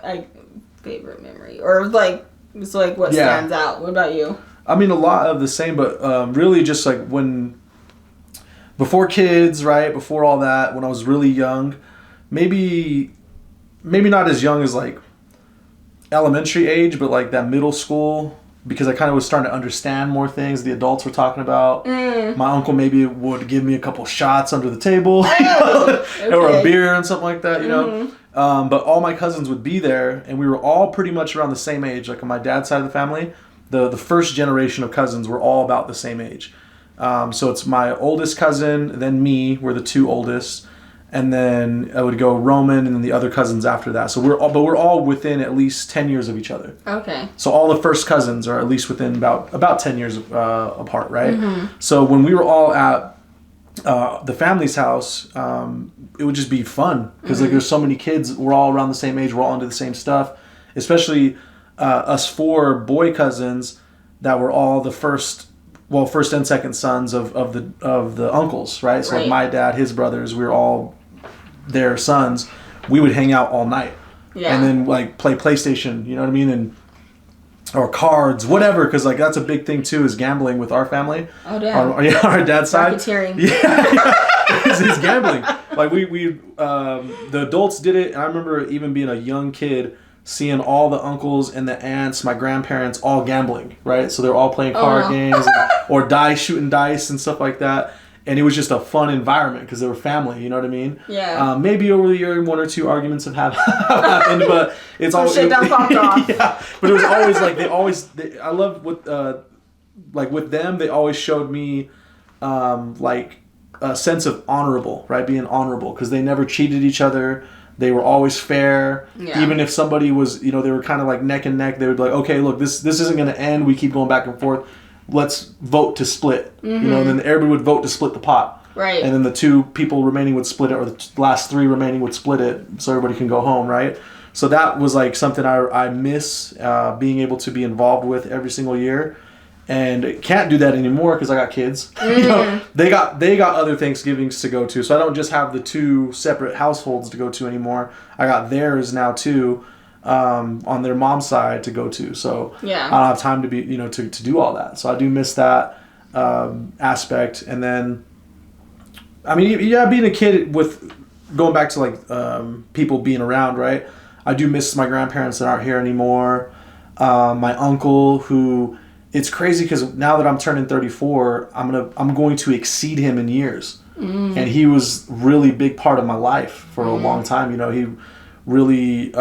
like favorite memory. Or like, it's like what stands out. What about you? I mean, a lot of the same, but really just like before kids, right? Before all that, when I was really young, maybe not as young as like elementary age, but like that middle school, because I kind of was starting to understand more things the adults were talking about. My uncle maybe would give me a couple shots under the table, or a beer and something like that, you know. But all my cousins would be there, and we were all pretty much around the same age. Like on my dad's side of the family, the first generation of cousins were all about the same age. So it's my oldest cousin, then me, we're the two oldest, and then I would go Roman, and then the other cousins after that. So we're all within at least 10 years of each other. Okay. So all the first cousins are at least within about 10 years apart, right? So when we were all at the family's house, it would just be fun because like there's so many kids. We're all around the same age. We're all into the same stuff. Especially us four boy cousins that were all the first and second sons of the uncles, right? So like my dad, his brothers, we were all their sons. We would hang out all night, and then like play PlayStation. You know what I mean? Or cards, whatever, because like that's a big thing too, is gambling with our family. Oh damn! Our dad's side. Racketeering. Yeah. It's gambling. Like we the adults did it, and I remember even being a young kid, seeing all the uncles and the aunts, my grandparents, all gambling, right? So they're all playing card games or shooting dice and stuff like that. And it was just a fun environment because they were family, you know what I mean? Yeah. Maybe over the year, one or two arguments have happened, but it's always shit done popped off. Yeah, but it was always like I love what like with them, they always showed me like a sense of honorable, right? Being honorable because they never cheated each other. They were always fair. Yeah. Even if somebody was, they were kind of like neck and neck. They would be like, okay, look, this isn't going to end. We keep going back and forth. Let's vote to split. And then everybody would vote to split the pot. Right. And then the two people remaining would split it, or the last three remaining would split it, so everybody can go home, right? So that was like something I miss being able to be involved with every single year. And can't do that anymore because I got kids. They got other Thanksgivings to go to, so I don't just have the two separate households to go to anymore. I got theirs now too. on their mom's side to go to. So Yeah. I don't have time to be, you know, to do all that. So I do miss that aspect. And then, I mean, yeah, being a kid with going back to like people being around, right? I do miss my grandparents that aren't here anymore. My uncle, who it's crazy because now that I'm turning 34, I'm going to exceed him in years. And he was really big part of my life for a long time. You know, he really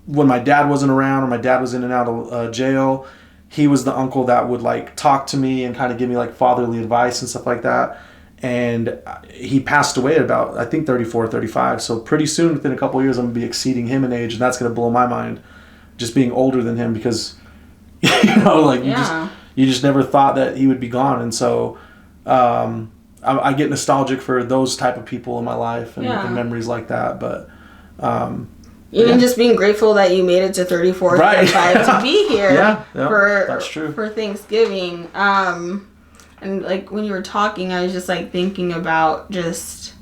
when my dad wasn't around or my dad was in and out of jail, he was the uncle that would like talk to me and kind of give me like fatherly advice and stuff like that. And he passed away at about, I think, 34, 35. So pretty soon, within a couple of years, I'm going to be exceeding him in age. And that's going to blow my mind, just being older than him, because, you know, like you just never thought that he would be gone. And so I get nostalgic for those type of people in my life and memories like that. But even just being grateful that you made it to 34, 35 to be here for that's true. For Thanksgiving. And like when you were talking, I was just like thinking about just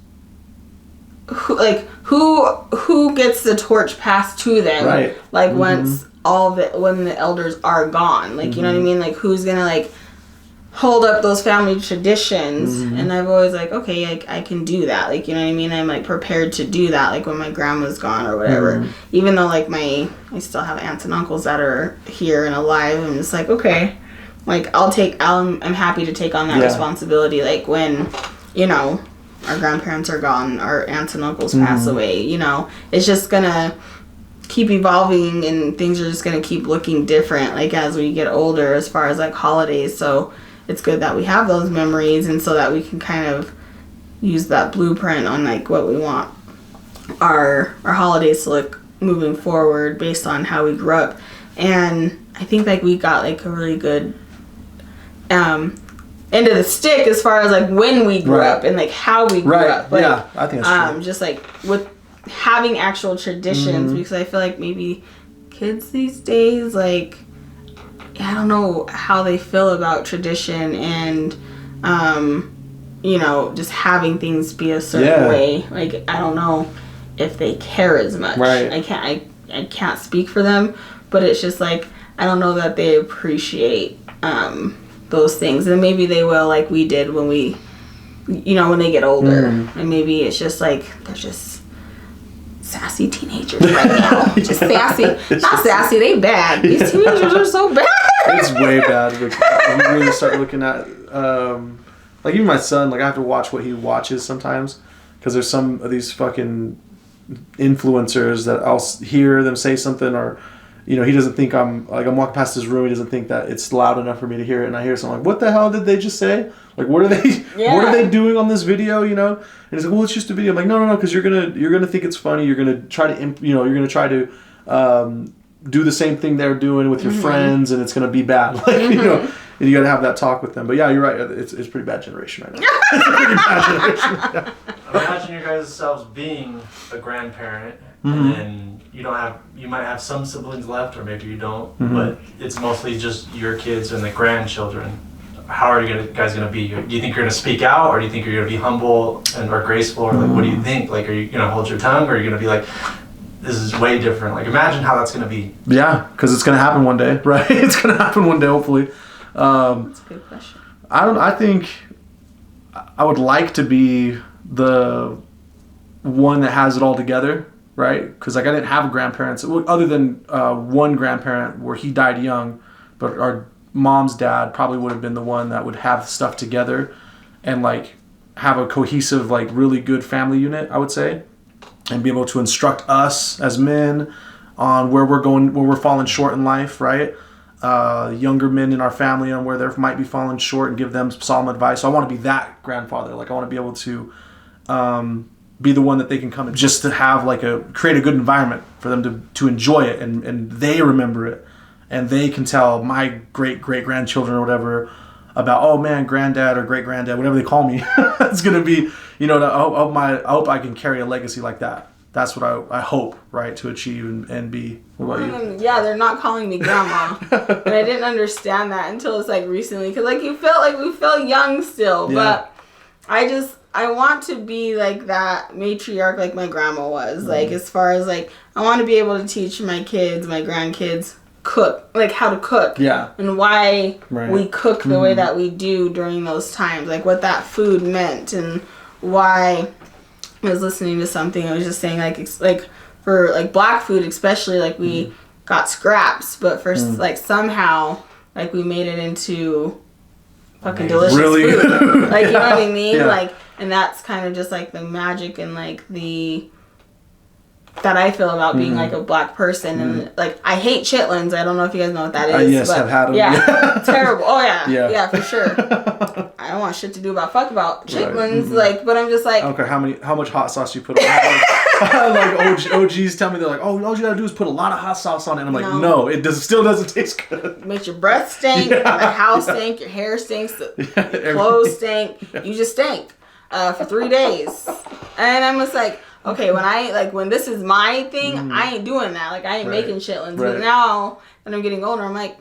who gets the torch passed to them, right? Like once when the elders are gone, like you know what I mean? Like who's gonna like hold up those family traditions? And I've always like, okay, I can do that, like you know what I mean? I'm like prepared to do that, like when my grandma's gone or whatever. Even though like I still have aunts and uncles that are here and alive, and it's like okay. Like, I'm happy to take on that responsibility. Like, when, you know, our grandparents are gone, our aunts and uncles pass away, you know. It's just going to keep evolving and things are just going to keep looking different, like, as we get older as far as, like, holidays. So, it's good that we have those memories and so that we can kind of use that blueprint on, like, what we want our holidays to look moving forward based on how we grew up. And I think, like, we got, like, a really good end of the stick as far as like when we grew up and like how we grew up. Like, yeah, I think that's true. Just like with having actual traditions, because I feel like maybe kids these days, like I don't know how they feel about tradition and you know, just having things be a certain way. Like I don't know if they care as much. Right. I can't speak for them, but it's just like I don't know that they appreciate those things, and maybe they will like we did when we, you know, when they get older, and maybe it's just like they're just sassy teenagers right now, just sassy, not sassy, they bad. These teenagers are so bad. It's way bad. Like, you really start looking at, like even my son, like I have to watch what he watches sometimes, because there's some of these fucking influencers that I'll hear them say something or. You know, he doesn't think I'm walking past his room. He doesn't think that it's loud enough for me to hear it. And I hear something like, what the hell did they just say? Like, what are they doing on this video? You know? And he's like, well, it's just a video. I'm like, no, because you're gonna think it's funny. You're gonna try to, do the same thing they're doing with your friends, and it's gonna be bad. Like, you know, and you gotta have that talk with them. But yeah, you're right. It's a pretty bad generation right now. It's a pretty bad generation right now. Imagine your guys' selves being a grandparent, and then you might have some siblings left, or maybe you don't, but it's mostly just your kids and the grandchildren. How are you guys gonna be? Do you think you're gonna speak out, or do you think you're gonna be humble or graceful, or like what do you think? Like, are you gonna hold your tongue, or are you gonna be like, this is way different? Like, imagine how that's gonna be. Yeah, because it's gonna happen one day, right? It's gonna happen one day, hopefully. That's a good question. I think I would like to be the one that has it all together, right? Because like I didn't have grandparents other than one grandparent where he died young, but our mom's dad probably would have been the one that would have stuff together and like have a cohesive, like really good family unit, I would say, and be able to instruct us as men on where we're going, where we're falling short in life, right? Younger men in our family on where they might be falling short and give them solemn advice. So I want to be that grandfather. Like I want to be able to be the one that they can come and just to have like create a good environment for them to enjoy it and they remember it and they can tell my great grandchildren or whatever about, oh man, granddad or great granddad, whatever they call me. It's gonna be, you know, I hope I can carry a legacy like that. That's what I hope, right, to achieve and be. What about you? Yeah, they're not calling me grandma. And I didn't understand that until it's like recently. Because like we feel young still. Yeah. But I just, I want to be like that matriarch like my grandma was. Like, as far as like, I want to be able to teach my kids, my grandkids, how to cook. Yeah. And why we cook the way that we do during those times. Like, what that food meant, and why. I was listening to something, I was just saying, like for like black food especially, like we got scraps, but for like somehow like we made it into fucking delicious food. Like, you know what I mean? Yeah. Like, and that's kind of just like the magic and like that I feel about being like a black person. And like, I hate chitlins. I don't know if you guys know what that is. Yes, I've had them. Yeah, terrible. Oh yeah, for sure. I don't want shit to do about chitlins. Like, but I'm just like, I don't care how much hot sauce you put on it. Like OGs tell me, they're like, oh, all you gotta do is put a lot of hot sauce on it. And I'm like, no, it still doesn't taste good. Makes your breath stink, the house stink, your hair stinks, your clothes stink. You just stink for 3 days. And I'm just like, okay, when this is my thing, I ain't doing that. Like, I ain't making chitlins. But now that I'm getting older, I'm like,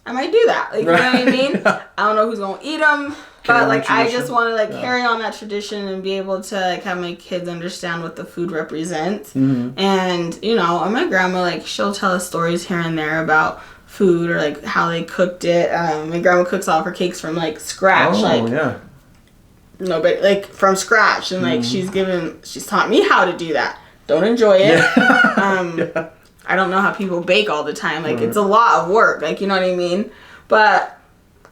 I might do that. Like, you know what I mean? I don't know who's gonna eat them, but like, I just want to like carry on that tradition and be able to like have my kids understand what the food represents. And you know, my grandma, like, she'll tell us stories here and there about food or like how they cooked it. My grandma cooks all of her cakes from like scratch. Nobody, like, from scratch, and like she's taught me how to do that. Don't enjoy it. I don't know how people bake all the time. Like, it's a lot of work. Like, you know what I mean? But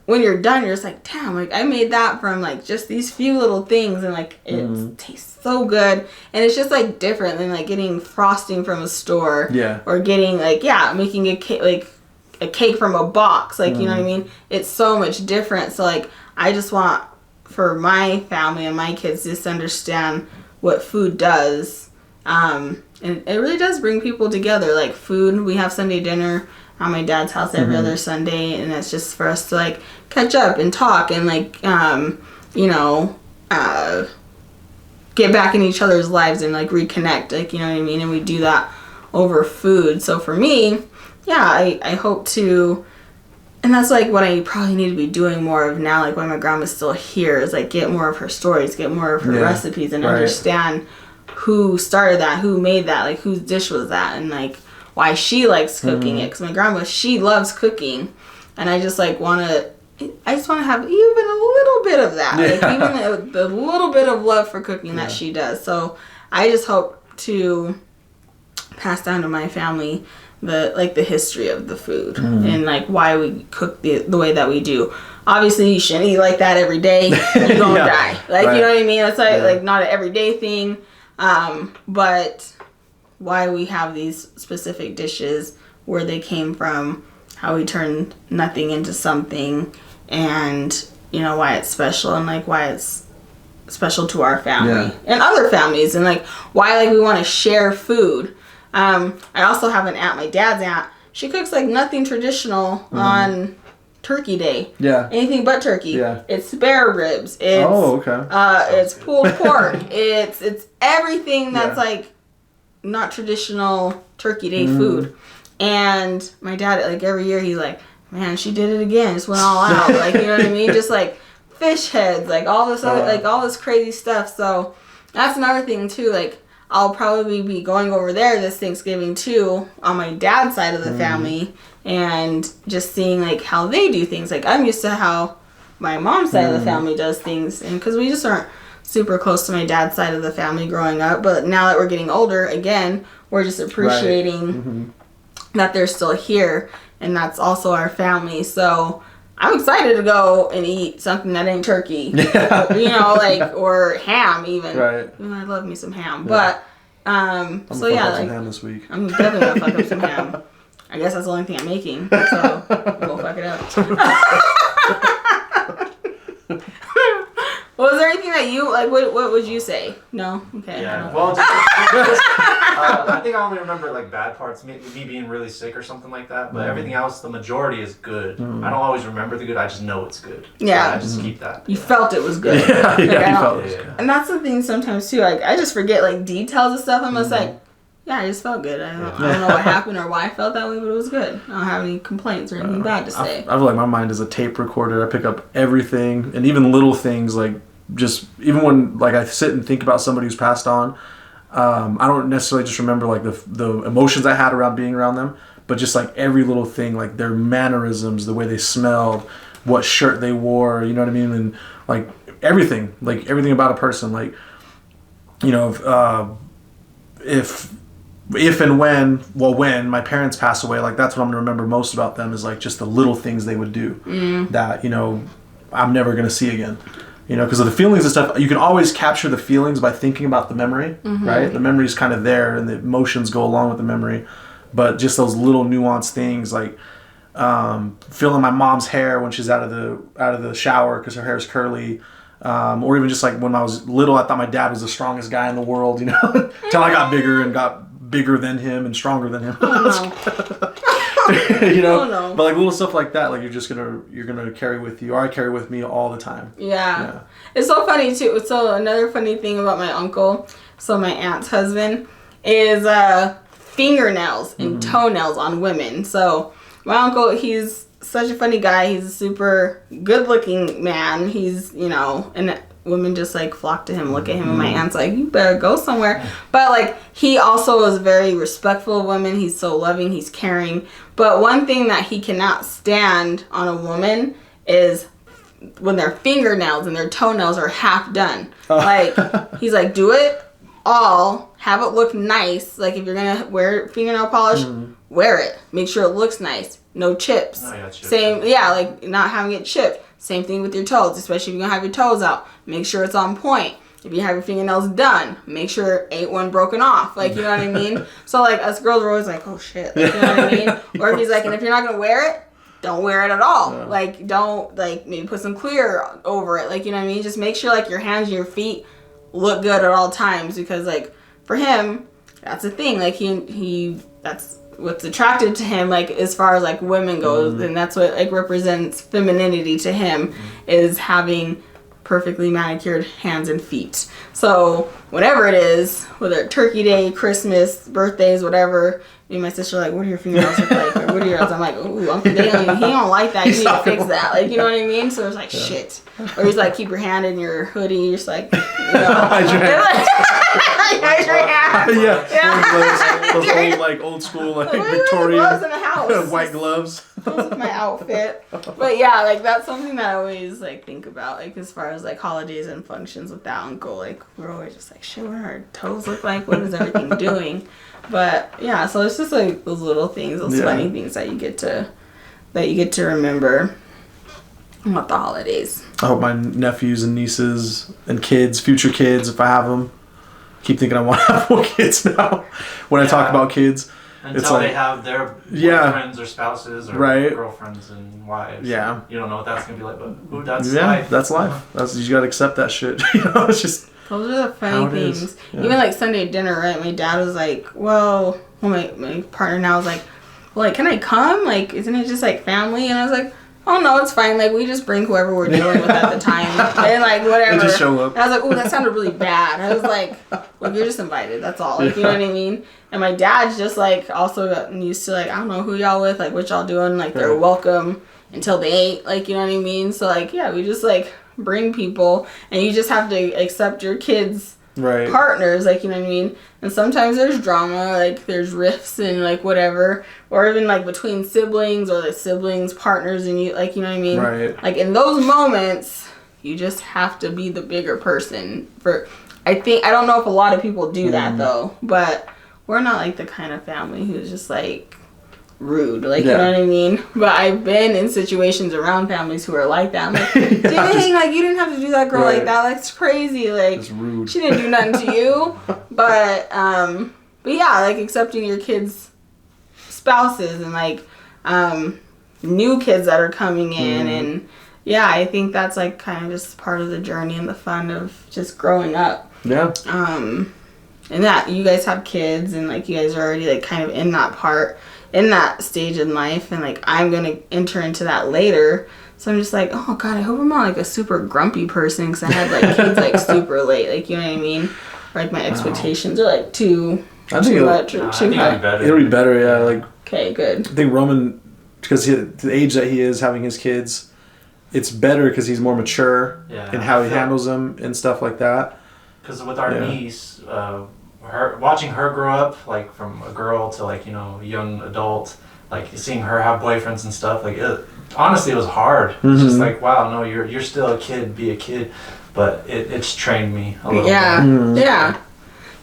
when you're done, you're just like, damn, like, I made that from like just these few little things, and like it tastes so good. And it's just like different than like getting frosting from a store. Yeah. Or getting like making a cake from a box. Like, you know what I mean? It's so much different. So like, I just want for my family and my kids just understand what food does. And it really does bring people together. Like, food, we have Sunday dinner at my dad's house every other Sunday, and it's just for us to like catch up and talk and like get back in each other's lives and like reconnect, like, you know what I mean? And we do that over food. So for me, I hope to. And that's like what I probably need to be doing more of now, like when my grandma's still here, is like get more of her stories, get more of her recipes, and understand who started that, who made that, like whose dish was that, and like why she likes cooking it. Because my grandma, she loves cooking, and I just like want to have even a little bit of that, like even the little bit of love for cooking that she does. So I just hope to pass down to my family the history of the food and like why we cook the way that we do. Obviously, you shouldn't eat like that every day. You're gonna die. Like, you know what I mean? That's like not an everyday thing. But why we have these specific dishes, where they came from, how we turned nothing into something, and you know why it's special, and like why it's special to our family and other families, and like why like we want to share food. I also have an aunt, my dad's aunt. She cooks like nothing traditional on Turkey Day. Yeah. Anything but turkey. Yeah. It's spare ribs. It's it's pulled pork. It's everything that's like not traditional Turkey Day food. And my dad, like every year, he's like, man, she did it again. Just went all out. Like, you know what I mean? Just like fish heads, like all this other, like all this crazy stuff. So that's another thing too. Like, I'll probably be going over there this Thanksgiving too on my dad's side of the family, and just seeing like how they do things. Like, I'm used to how my mom's side of the family does things, and because we just aren't super close to my dad's side of the family growing up, but now that we're getting older, again, we're just appreciating that they're still here, and that's also our family. So I'm excited to go and eat something that ain't turkey, you know, like, or ham even. Right. Even though I love me some ham, but I'm so yeah, like, some ham this week. I'm definitely gonna fuck up some ham. I guess that's the only thing I'm making, so we'll fuck it up. Was there anything that you like? What would you say? No. Okay. Yeah. Well, I think I only remember like bad parts, me being really sick or something like that. But everything else, the majority is good. I don't always remember the good. I just know it's good. Yeah. So I just keep that. You felt it was good. Yeah. Like, you felt it was good. And that's the thing sometimes too. Like, I just forget like details of stuff. I'm just like, yeah, I just felt good. I don't know what happened or why I felt that way, but it was good. I don't have any complaints or anything bad to say. I feel like my mind is a tape recorder. I pick up everything, and even little things like just even when like I sit and think about somebody who's passed on, I don't necessarily just remember like the emotions I had around being around them, but just like every little thing, like their mannerisms, the way they smelled, what shirt they wore, you know what I mean, and like everything about a person, like, you know, if and when my parents pass away, like that's what I'm gonna remember most about them is like just the little things they would do that, you know, I'm never gonna see again. You know, because of the feelings and stuff, you can always capture the feelings by thinking about the memory, right? The memory's kind of there, and the emotions go along with the memory. But just those little nuanced things, like feeling my mom's hair when she's out of the shower because her hair's curly, or even just like when I was little, I thought my dad was the strongest guy in the world. You know, till I got bigger and got bigger than him and stronger than him. You know, but like little stuff like that, like you're gonna carry with you, or I carry with me all the time. Yeah. It's so funny too. So another funny thing about my uncle, so my aunt's husband, is fingernails and toenails on women. So my uncle, he's such a funny guy. He's a super good looking man. He's, you know, and women just like flock to him, look at him, and my aunt's like, you better go somewhere. But like, he also is very respectful of women. He's so loving, he's caring. But one thing that he cannot stand on a woman is when their fingernails and their toenails are half done. Like, he's like, do it all, have it look nice. Like, if you're gonna wear fingernail polish, wear it. Make sure it looks nice. No chips. Same, yeah, like not having it chipped. Same thing with your toes, especially if you're gonna have your toes out. Make sure it's on point. If you have your fingernails done, make sure ain't one broken off. Like, you know what I mean? So like us girls are always like, oh shit. Like, you know what I mean? Or if he's like, and if you're not gonna wear it, don't wear it at all. Yeah. Like, don't, like, maybe put some clear over it. Like, you know what I mean? Just make sure like your hands and your feet look good at all times, because like for him, that's a thing. Like he that's what's attractive to him, like as far as like women goes, and that's what like represents femininity to him, is having perfectly manicured hands and feet. So whatever it is, whether it's Turkey Day, Christmas, birthdays, whatever, me and my sister are like, what do your fingernails look like? Or what are yours? I'm like, ooh, Uncle Dalen, he don't like that. You need to fix that. Like, you know what I mean? So it's like, shit. Or he's like, keep your hand in your hoodie. You're just like, you know. Hide your hand. Hide your hand. Yeah. Those old, like, old school, like, Victorian gloves in the house. White gloves. Goes with my outfit. But yeah, like, that's something that I always, like, think about. Like, as far as, like, holidays and functions with that uncle. Like, we're always just like, shit, what do our toes look like? What is everything doing? But yeah, so it's just like those little things, those funny things that you get to remember about the holidays. I hope my nephews and nieces and kids, future kids, if I have them, keep thinking I want to have more kids now. When I talk about kids, until it's like, they have their boyfriends or spouses or girlfriends and wives. Yeah, you don't know what that's gonna be like, but that's life. That's life. You gotta accept that shit. You know, it's just. Those are the funny things. Yeah. Even like Sunday dinner, right? My dad was like, well, my partner now was like, well, like, can I come? Like, isn't it just like family? And I was like, oh no, it's fine. Like, we just bring whoever we're dealing with at the time. And like, whatever. And just show up. And I was like, oh, that sounded really bad. I was like, look, you're just invited. That's all. Like, you know what I mean? And my dad's just like also gotten used to like, I don't know who y'all with, like what y'all doing. Like, they're welcome until they ain't. Like, you know what I mean? So like, yeah, we just like bring people, and you just have to accept your kids' partners, like, you know what I mean? And sometimes there's drama, like there's rifts and like whatever, or even like between siblings or the siblings partners, and you, like, you know what I mean? Right. Like in those moments, you just have to be the bigger person. I don't know if a lot of people do that though, but we're not like the kind of family who's just like rude, like, you know what I mean? But I've been in situations around families who are like that. I'm like, dang, like, you didn't have to do that girl like that. That's crazy. Like, rude. She didn't do nothing to you. But yeah, like, accepting your kids' spouses and, like, new kids that are coming in. And, yeah, I think that's, like, kind of just part of the journey and the fun of just growing up. Yeah. And that you guys have kids, and, like, you guys are already, like, kind of in that stage in life, and like I'm gonna enter into that later, so I'm just like, oh god, I hope I'm not like a super grumpy person because I had like kids like super late, like, you know what I mean, or like my expectations are like too much or too high. It'll be better, yeah. Like, okay, good. I think Roman, because the age that he is having his kids, it's better because he's more mature in how he handles them and stuff like that. Because with our niece, watching her grow up, like from a girl to like, a young adult, like seeing her have boyfriends and stuff, like honestly, it was hard. It's just like, wow, no, you're still a kid, be a kid, but it's trained me a little bit. Yeah.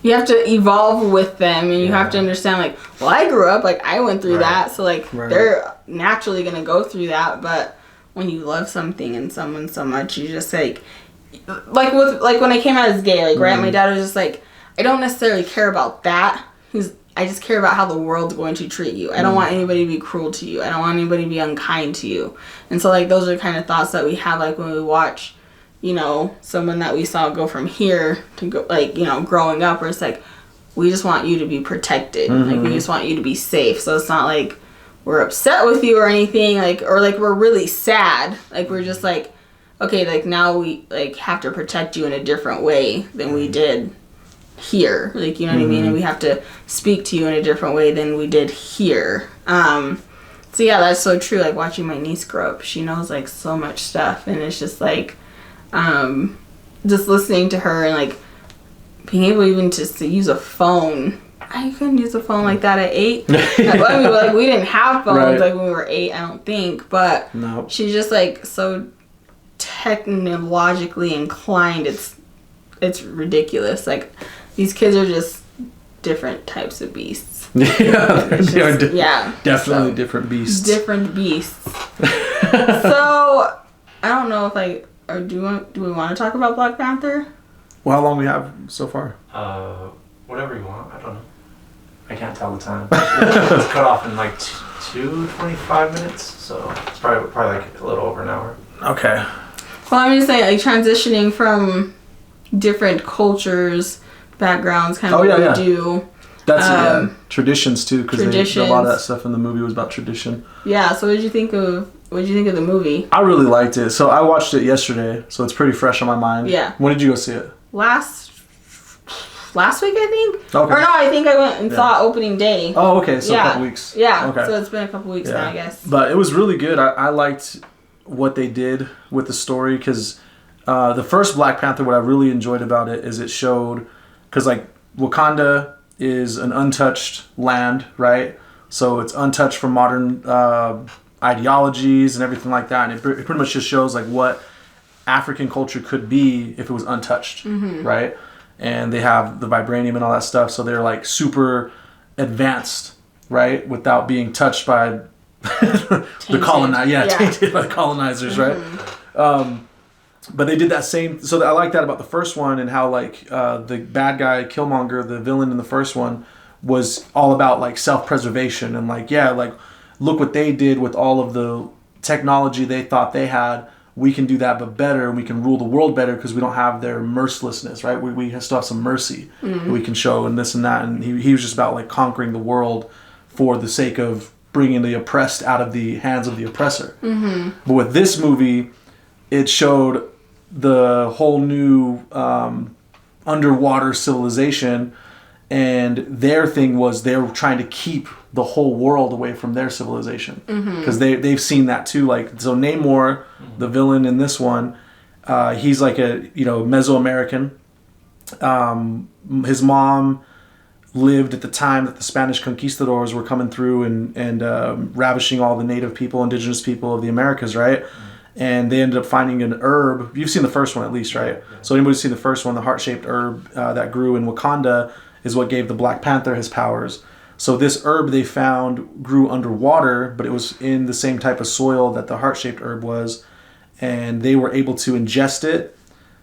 You have to evolve with them, and you have to understand, like, well, I grew up, like, I went through that, so, like, they're naturally going to go through that, but when you love something and someone so much, you just, like when I came out as gay, like, right, my dad was just like, I don't necessarily care about that, I just care about how the world's going to treat you. I don't want anybody to be cruel to you. I don't want anybody to be unkind to you. And so, like, those are the kind of thoughts that we have, like, when we watch, someone that we saw go from here to go, like, growing up, where it's like, we just want you to be protected. Like, we just want you to be safe. So it's not like we're upset with you or anything, like, or like we're really sad. Like, we're just like, okay, like, now we, like, have to protect you in a different way than we did here. Like, you know what I mean? And we have to speak to you in a different way than we did here. So yeah, that's so true. Like, watching my niece grow up, she knows, like, so much stuff, and it's just like, just listening to her and, like, being able even just to use a phone. I couldn't use a phone like that at 8. I mean, like, we didn't have phones like when we were 8, I don't think, but she's just, like, so technologically inclined. It's ridiculous. Like, these kids are just different types of beasts. They are definitely different beasts. Different beasts. So, I don't know if do we want to talk about Black Panther? Well, how long we have so far? Whatever you want. I don't know. I can't tell the time. It's cut off in like 25 minutes, so it's probably like a little over an hour. Okay. Well, I'm just saying, like, transitioning from different cultures, backgrounds, kind of what we do. That's traditions too, because a lot of that stuff in the movie was about tradition. Yeah. So, what did you think of the movie? I really liked it. So I watched it yesterday, so it's pretty fresh on my mind. Yeah. When did you go see it? Last week, I think. Okay. Or no, I think I went and saw opening day. Oh, okay. So a couple weeks. Yeah. Okay. So it's been a couple weeks now, I guess. But it was really good. I liked what they did with the story, because the first Black Panther, what I really enjoyed about it is it showed, because like Wakanda is an untouched land, right? So it's untouched from modern ideologies and everything like that, and it pretty much just shows like what African culture could be if it was untouched, right? And they have the vibranium and all that stuff, so they're like super advanced, right? Without being touched by the colonizers, tainted by the colonizers, right? But they did that same. So I like that about the first one, and how like the bad guy Killmonger, the villain in the first one, was all about like self-preservation and like look what they did with all of the technology they thought they had. We can do that, but better, and we can rule the world better because we don't have their mercilessness, right? We still have some mercy that we can show, and this and that. And he was just about like conquering the world for the sake of bringing the oppressed out of the hands of the oppressor. But with this movie, it showed the whole new underwater civilization, and their thing was they were trying to keep the whole world away from their civilization, because they've seen that too. Like, so Namor, the villain in this one, he's like a Mesoamerican. His mom lived at the time that the Spanish conquistadors were coming through and ravishing all the native people, indigenous people of the Americas, right? And they ended up finding an herb. You've seen the first one at least, right? Yeah. So anybody's seen the first one, the heart-shaped herb that grew in Wakanda is what gave the Black Panther his powers. So this herb they found grew underwater, but it was in the same type of soil that the heart-shaped herb was. And they were able to ingest it,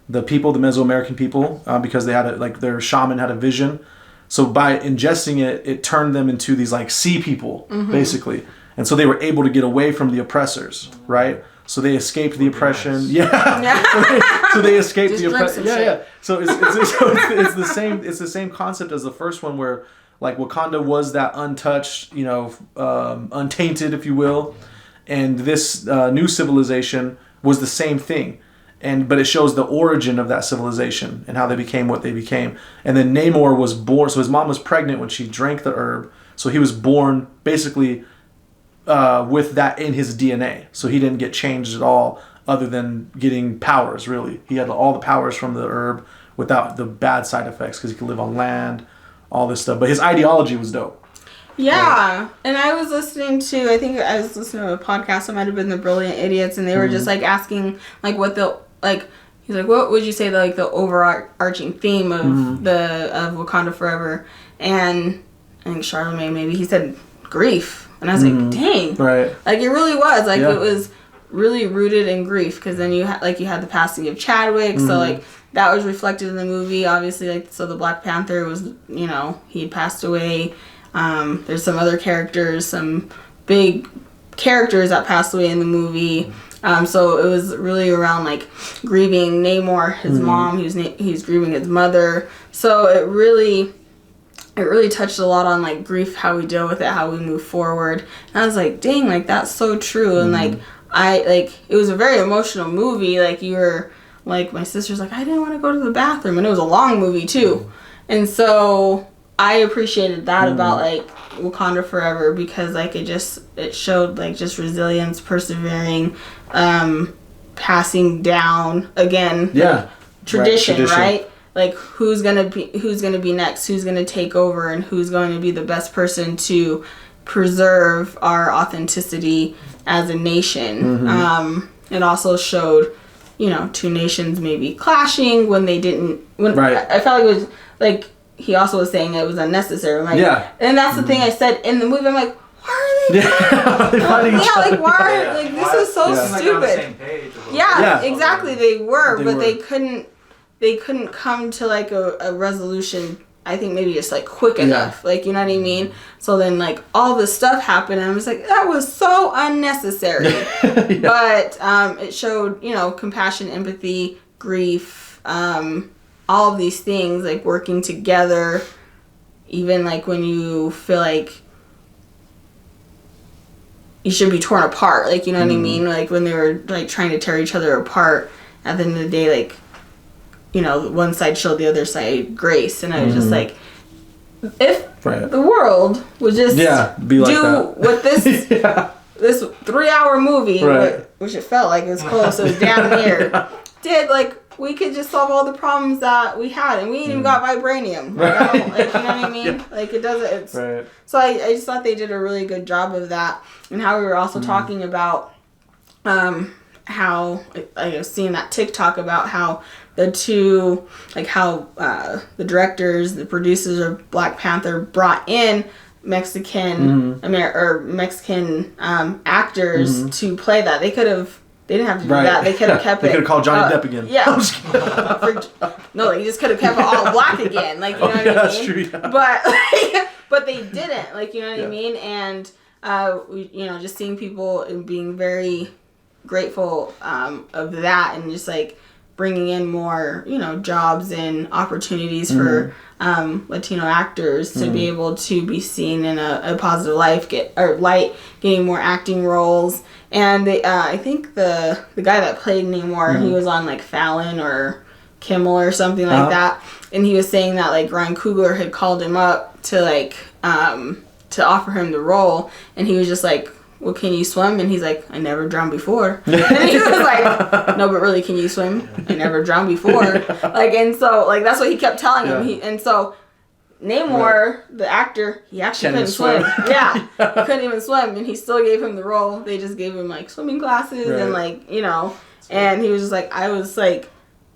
the Mesoamerican people, because they had their shaman had a vision. So by ingesting it, it turned them into these like sea people, basically. And so they were able to get away from the oppressors, right? So they escaped the oppression. Nice. So they escaped the oppression. So it's the same. It's the same concept as the first one, where like Wakanda was that untouched, untainted, if you will, and this new civilization was the same thing. But it shows the origin of that civilization and how they became what they became. And then Namor was born. So his mom was pregnant when she drank the herb. So he was born basically with that in his DNA. So he didn't get changed at all other than getting powers. Really, he had all the powers from the herb without the bad side effects because he could live on land, all this stuff. But his ideology was dope. Yeah, and I was listening to a podcast. It might have been The Brilliant Idiots, and they were just like asking like what the like. He's like, what would you say the overarching theme of of Wakanda Forever? And I think Charlemagne maybe he said grief, and I was like, dang, right? Like it really was like it was really rooted in grief because then you had the passing of Chadwick, so like that was reflected in the movie. Obviously, like so the Black Panther was he had passed away. There's some other characters, some big characters that passed away in the movie. So it was really around like grieving Namor, his mom. He's grieving his mother. So it really touched a lot on like grief, how we deal with it, how we move forward. And I was like, dang, like that's so true. And like it was a very emotional movie. Like you were like my sister's like I didn't want to go to the bathroom, and it was a long movie too. And so I appreciated that about like Wakanda Forever because like it showed like just resilience, persevering, passing down again. Yeah. Tradition, right? Like who's gonna be next? Who's gonna take over? And who's going to be the best person to preserve our authenticity as a nation? It also showed, two nations maybe clashing when they didn't. I felt like it was like. He also was saying it was unnecessary. I'm like, and that's the thing I said in the movie. I'm like, why are they fighting? This is so stupid. Exactly. They were, but they couldn't come to like a resolution. I think maybe just like quick enough. Like, you know what I mean? So then like all this stuff happened and I was like, that was so unnecessary. But it showed, compassion, empathy, grief, all of these things like working together, even like when you feel like you should be torn apart, like what I mean, like when they were like trying to tear each other apart. At the end of the day, like one side showed the other side grace, and I was just like, if the world would just be like do that. what this this 3-hour movie, which it felt like it was close, it was damn near, did like. We could just solve all the problems that we had, and we ain't even got vibranium. Like, you know what I mean? Like it doesn't. So I just thought they did a really good job of that, and how we were also talking about how I was seeing that TikTok about how the two, like how the directors, the producers of Black Panther brought in Mexican Mexican actors to play that. They didn't have to do that. They could have kept it. They could have called Johnny Depp again. Yeah. No, they just could have kept it all black again. Like, you know what I mean? That's true, yeah. But they didn't. Like, you know what I mean? And, just seeing people and being very grateful of that and just, like, bringing in more, jobs and opportunities for Latino actors to be able to be seen in a positive light, getting more acting roles. And I think the guy that played Namor, he was on like Fallon or Kimmel or something like that, and he was saying that like Ryan Coogler had called him up to like to offer him the role, and he was just like, well, can you swim? And he's like, I never drowned before. And he was like, no, but really, can you swim? I never drowned before. Like, and so like that's what he kept telling him. And so Namor, the actor, he actually couldn't swim. He couldn't even swim, and he still gave him the role. They just gave him like swimming classes and like and he was just like, I was like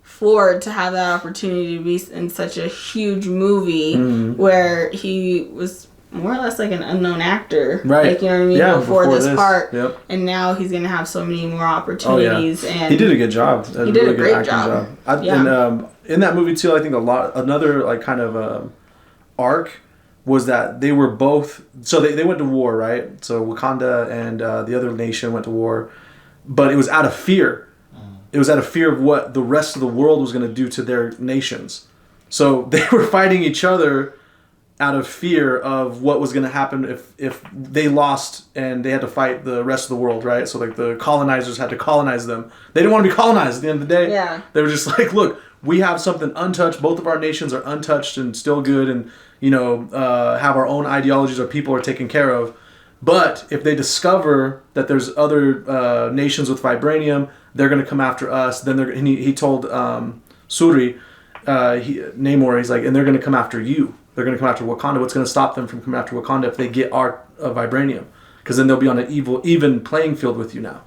floored to have that opportunity to be in such a huge movie where he was more or less like an unknown actor, like, you know what I mean, before this part, and now he's gonna have so many more opportunities. And he did a good job. He did a great job. And in that movie too, I think another like kind of arc was that they were both, so they went to war, right? So Wakanda and the other nation went to war, but it was out of fear. It was out of fear of what the rest of the world was going to do to their nations. So they were fighting each other out of fear of what was going to happen if they lost and they had to fight the rest of the world, right? So like the colonizers had to colonize them. They didn't want to be colonized at the end of the day. Yeah. They were just like, look, we have something untouched. Both of our nations are untouched and still good, and have our own ideologies. Our people are taken care of. But if they discover that there's other nations with vibranium, they're going to come after us. Then he told Suri, Namor, he's like, and they're going to come after you. They're going to come after Wakanda. What's going to stop them from coming after Wakanda if they get our vibranium? Because then they'll be on an even playing field with you now.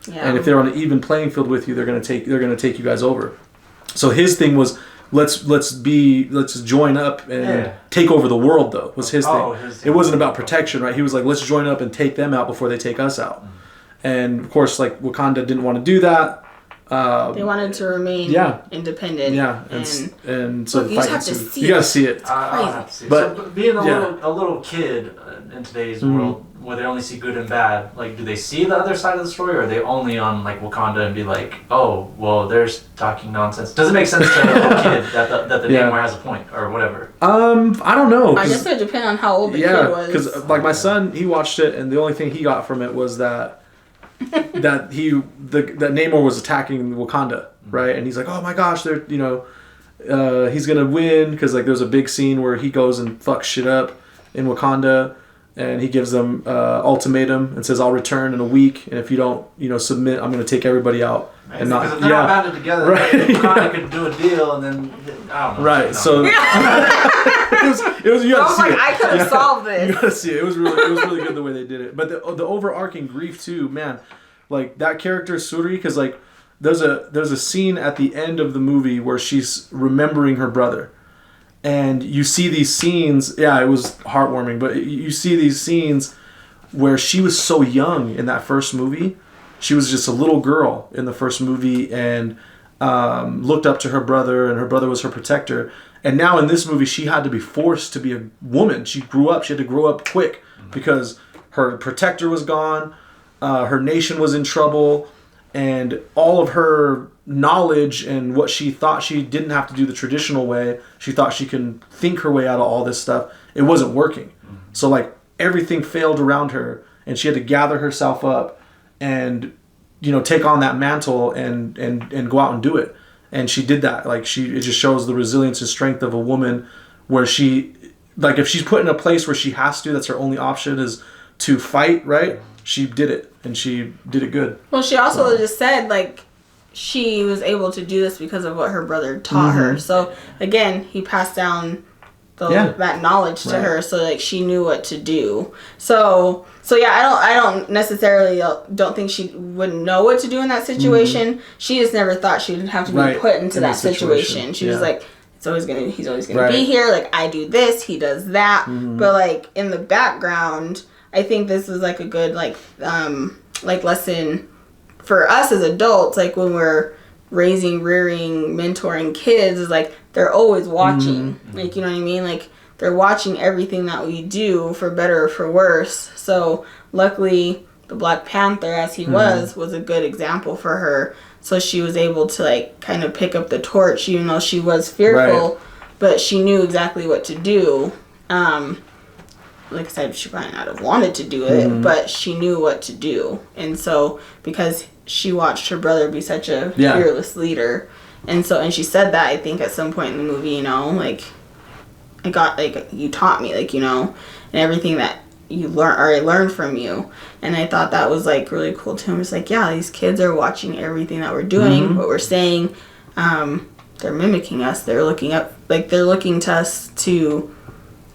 Yeah. And if they're on an even playing field with you, they're going to take you guys over. So his thing was, let's join up and take over the world, though, was his thing. It wasn't about protection, right? He was like, let's join up and take them out before they take us out. And of course, like, Wakanda didn't want to do that. They wanted to remain independent. Yeah, and so look, you have to see you gotta see it. I'll have to see it. But being a little kid in today's world, where they only see good and bad, like, do they see the other side of the story, or are they only on, like, Wakanda and be like, oh, well, they're talking nonsense? Does it make sense to a little kid that the Namor has a point or whatever? I don't know. I guess it would depend on how old the kid was. Because like my son, he watched it, and the only thing he got from it was that that Namor was attacking Wakanda, right? And he's like, oh my gosh, they're he's gonna win, because like there's a big scene where he goes and fucks shit up in Wakanda. And he gives them ultimatum and says, "I'll return in a week, and if you don't, submit, I'm going to take everybody out." Because if they're not banded together, right? Wakanda could do a deal, and then I don't know. Right. So it was. You got to see it. I could have solved this. You got to see it. It was really good the way they did it. But the overarching grief too, man. Like that character Suri, because like there's a scene at the end of the movie where she's remembering her brother. And you see these scenes, it was heartwarming, but you see these scenes where she was so young in that first movie. She was just a little girl in the first movie and looked up to her brother, and her brother was her protector. And now in this movie, she had to be forced to be a woman. She grew up. She had to grow up quick because her protector was gone, her nation was in trouble, and all of her knowledge and what she thought she didn't have to do the traditional way, she thought she can think her way out of all this stuff, it wasn't working. So like everything failed around her, and she had to gather herself up and take on that mantle and go out and do it. And she did that. Like it just shows the resilience and strength of a woman, where she, like, if she's put in a place where she has to, that's her only option is to fight, right? She did it, and she did it good. Well, she also just said, like, she was able to do this because of what her brother taught her. So again, he passed down that knowledge to her, so like she knew what to do. So yeah, I don't necessarily don't think she wouldn't know what to do in that situation. She just never thought she would have to be put into that situation. She was like, he's always gonna be here. Like, I do this, he does that. But like in the background, I think this is like a good like lesson for us as adults, like when we're rearing, mentoring kids, is like they're always watching. Like, you know what I mean? Like they're watching everything that we do, for better or for worse. So luckily, the Black Panther, as he was a good example for her. So she was able to like kind of pick up the torch, even though she was fearful, but she knew exactly what to do. Like I said, she might not have wanted to do it, but she knew what to do. And so, because she watched her brother be such a fearless leader, and she said that, I think, at some point in the movie, like, you taught me, like, and everything that you I learned from you. And I thought that was, like, really cool too. I'm just like, yeah, these kids are watching everything that we're doing, what we're saying. They're mimicking us. They're looking up, like, they're looking to us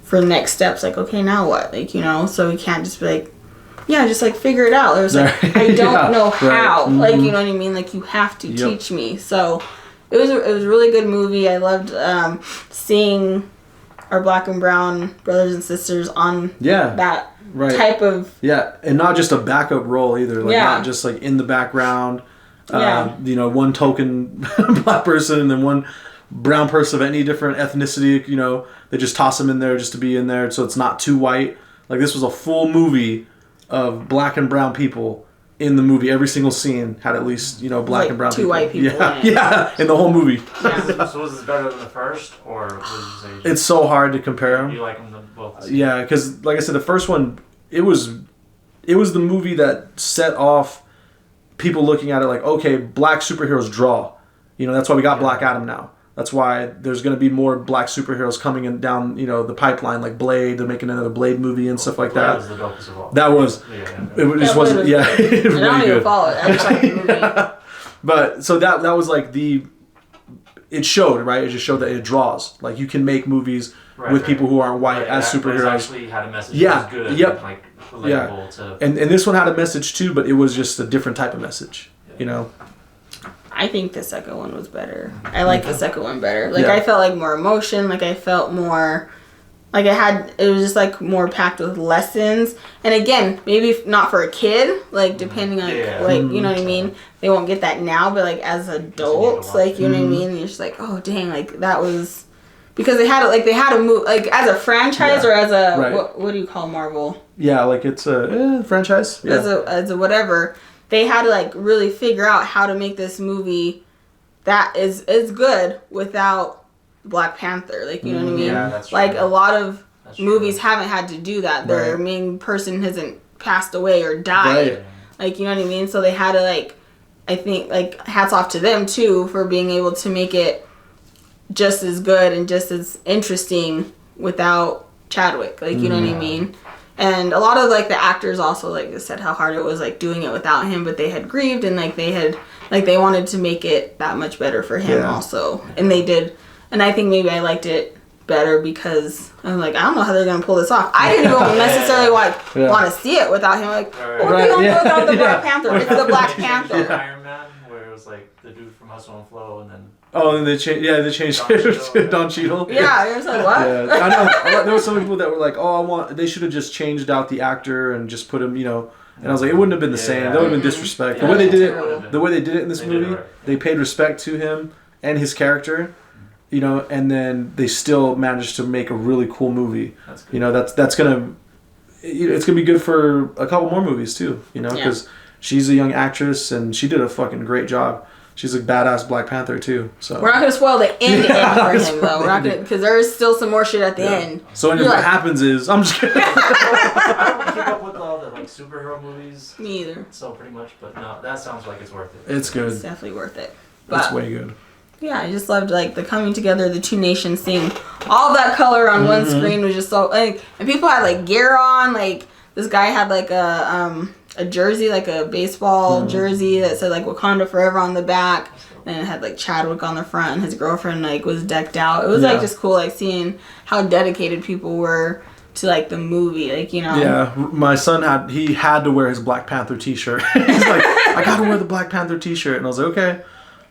for the next steps, like, okay, now what? Like, so we can't just be like, just like figure it out. There's like, I don't know how. Like, you know what I mean? Like, you have to teach me. So it was a really good movie. I loved seeing our Black and brown brothers and sisters on that type of and not just a backup role either. Like not just like in the background. One token black person and then one brown person of any different ethnicity, they just toss them in there just to be in there, so it's not too white. Like, this was a full movie of black and brown people in the movie. Every single scene had at least, black and brown two people. White people in the whole movie. So was this better than the first, or would you say it's so hard to compare them? You like them both? Yeah, because like I said, the first one, it was the movie that set off people looking at it like, okay, black superheroes draw. That's why we got Black Adam now. That's why there's going to be more black superheroes coming in down, the pipeline, like Blade. They're making another Blade movie and stuff like that. That was the dopest of all. That was. It just wasn't. It was really I don't good. even follow it. I just like the movie. But so that was like it showed, right? It just showed that it draws. Like you can make movies with people who aren't white as superheroes. Actually had a message that was good. Yep. Like relatable to. And this one had a message too, but it was just a different type of message. You know. I think the second one was better. I like the second one better. Like I felt like more emotion. Like I felt more. Like it was just like more packed with lessons. And again, maybe not for a kid, like depending on like, you know what I mean? They won't get that now, but like as adults, like, you know what I mean? And you're just like, oh dang, like that was, because they had to move, like as a franchise or as a, what do you call Marvel? Yeah, like it's a franchise. Yeah. As a whatever. They had to like really figure out how to make this movie that is good without Black Panther, like, you know what I mean? Yeah, that's like true. a lot of movies haven't had to do that. Their main person hasn't passed away or died. Like, you know what I mean? So they had to like, I think like hats off to them too for being able to make it just as good and just as interesting without Chadwick. Like, you know what I mean? And a lot of like the actors also like said how hard it was like doing it without him, but they had grieved and like they wanted to make it that much better for him also. And they did. And I think maybe I liked it better because I'm like, I don't know how they're gonna pull this off. I didn't even necessarily want to see it without him. Like, what are they gonna do without the Black Panther? It's the Black Panther. Iron Man, where it was like the dude from Hustle and Flow, and then. Oh, and they changed it to Don Cheadle. Yeah, it was like what? Yeah, I know. There were some people that were like, "Oh, they should have just changed out the actor and just put him," you know. And I was like, it wouldn't have been the same. That would have been disrespect. The way they did it in this movie, they paid respect to him and his character. You know, and then they still managed to make a really cool movie. You know, it's gonna be good for a couple more movies too. You know, because she's a young actress and she did a fucking great job. She's a badass Black Panther too. So we're not gonna spoil the end for him though. We're not gonna, because there is still some more shit at the end. So what happens is, I'm just kidding. I don't keep up with all the like superhero movies. Me either. So pretty much, but no, that sounds like it's worth it. It's good. It's definitely worth it. It's way good. Yeah, I just loved like the coming together, the two nations thing. All that color on one screen was just so like, and people had like gear on. Like this guy had like a jersey, like a baseball jersey that said like Wakanda Forever on the back, and it had like Chadwick on the front, and his girlfriend like was decked out. It was like just cool, like seeing how dedicated people were to like the movie, like, you know. Yeah, my son had to wear his Black Panther t-shirt. He's like, I gotta wear the Black Panther t-shirt, and I was like, okay.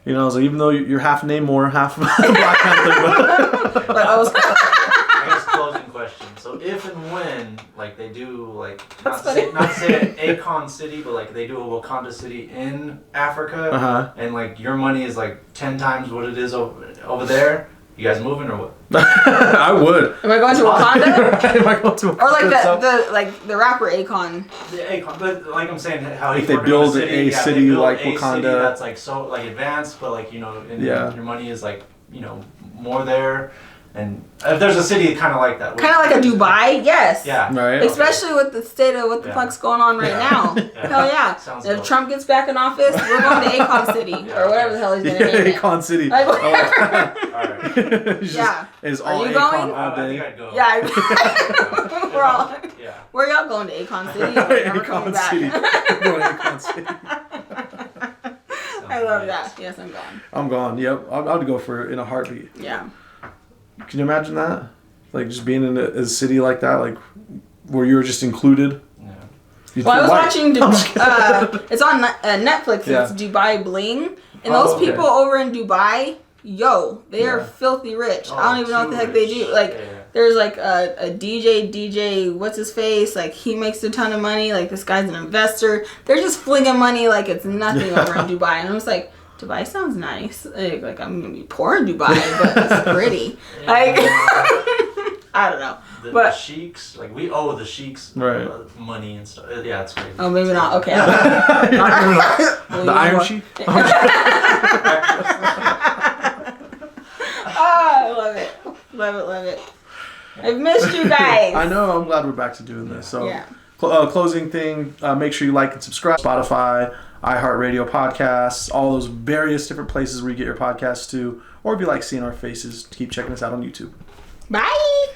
You know, I was like, even though you're half Namor, half Black Panther, but I guess closing question. So if and when like they do like not say Akon City, but like they do a Wakanda City in Africa, and like your money is like 10 times what it is over there, you guys moving or what? I would. Am I going to Wakanda? Am I going to Wakanda? Or like the rapper Akon. The Akon, but like I'm saying, how if they build a city like Wakanda, city that's like so like advanced, but like, you know, and your money is like, you know, more there. And if there's a city kind of like that, kind of like a Dubai, yes. Yeah. Right. Especially with the state of what the fuck's going on right now. Hell yeah. Sounds if dope. Trump gets back in office, we're going to Akon City or whatever the hell he's gonna name it. Akon City. Like, All right. It's Are all you Akon going? all I day. think I'd go. Yeah. We're all. Yeah. Where y'all going to Akon City? Never coming back. City. Going to Akon City. I love that. Yes, I'm gone. I'm gone. Yep. I'd go for it in a heartbeat. Yeah. Can you imagine that? Like just being in a city like that, like where you were just included. Yeah. Well, I was watching. It's on Netflix. Yeah. It's Dubai Bling, and those people over in Dubai, they are filthy rich. I don't even know what the heck they do. Like, there's like a DJ. What's his face? Like, he makes a ton of money. Like, this guy's an investor. They're just flinging money like it's nothing over in Dubai, and I was like, Dubai sounds nice. Like I'm gonna be poor in Dubai, but it's pretty. Like I don't know. The sheiks, like we owe the sheiks money and stuff. Yeah, it's crazy. Oh, maybe not. Okay. The Iron Sheik. I love it. Love it. I've missed you guys. I know. I'm glad we're back to doing this. So, closing thing. Make sure you like and subscribe. Spotify, iHeartRadio podcasts, all those various different places where you get your podcasts to, or if you like seeing our faces, keep checking us out on YouTube. Bye.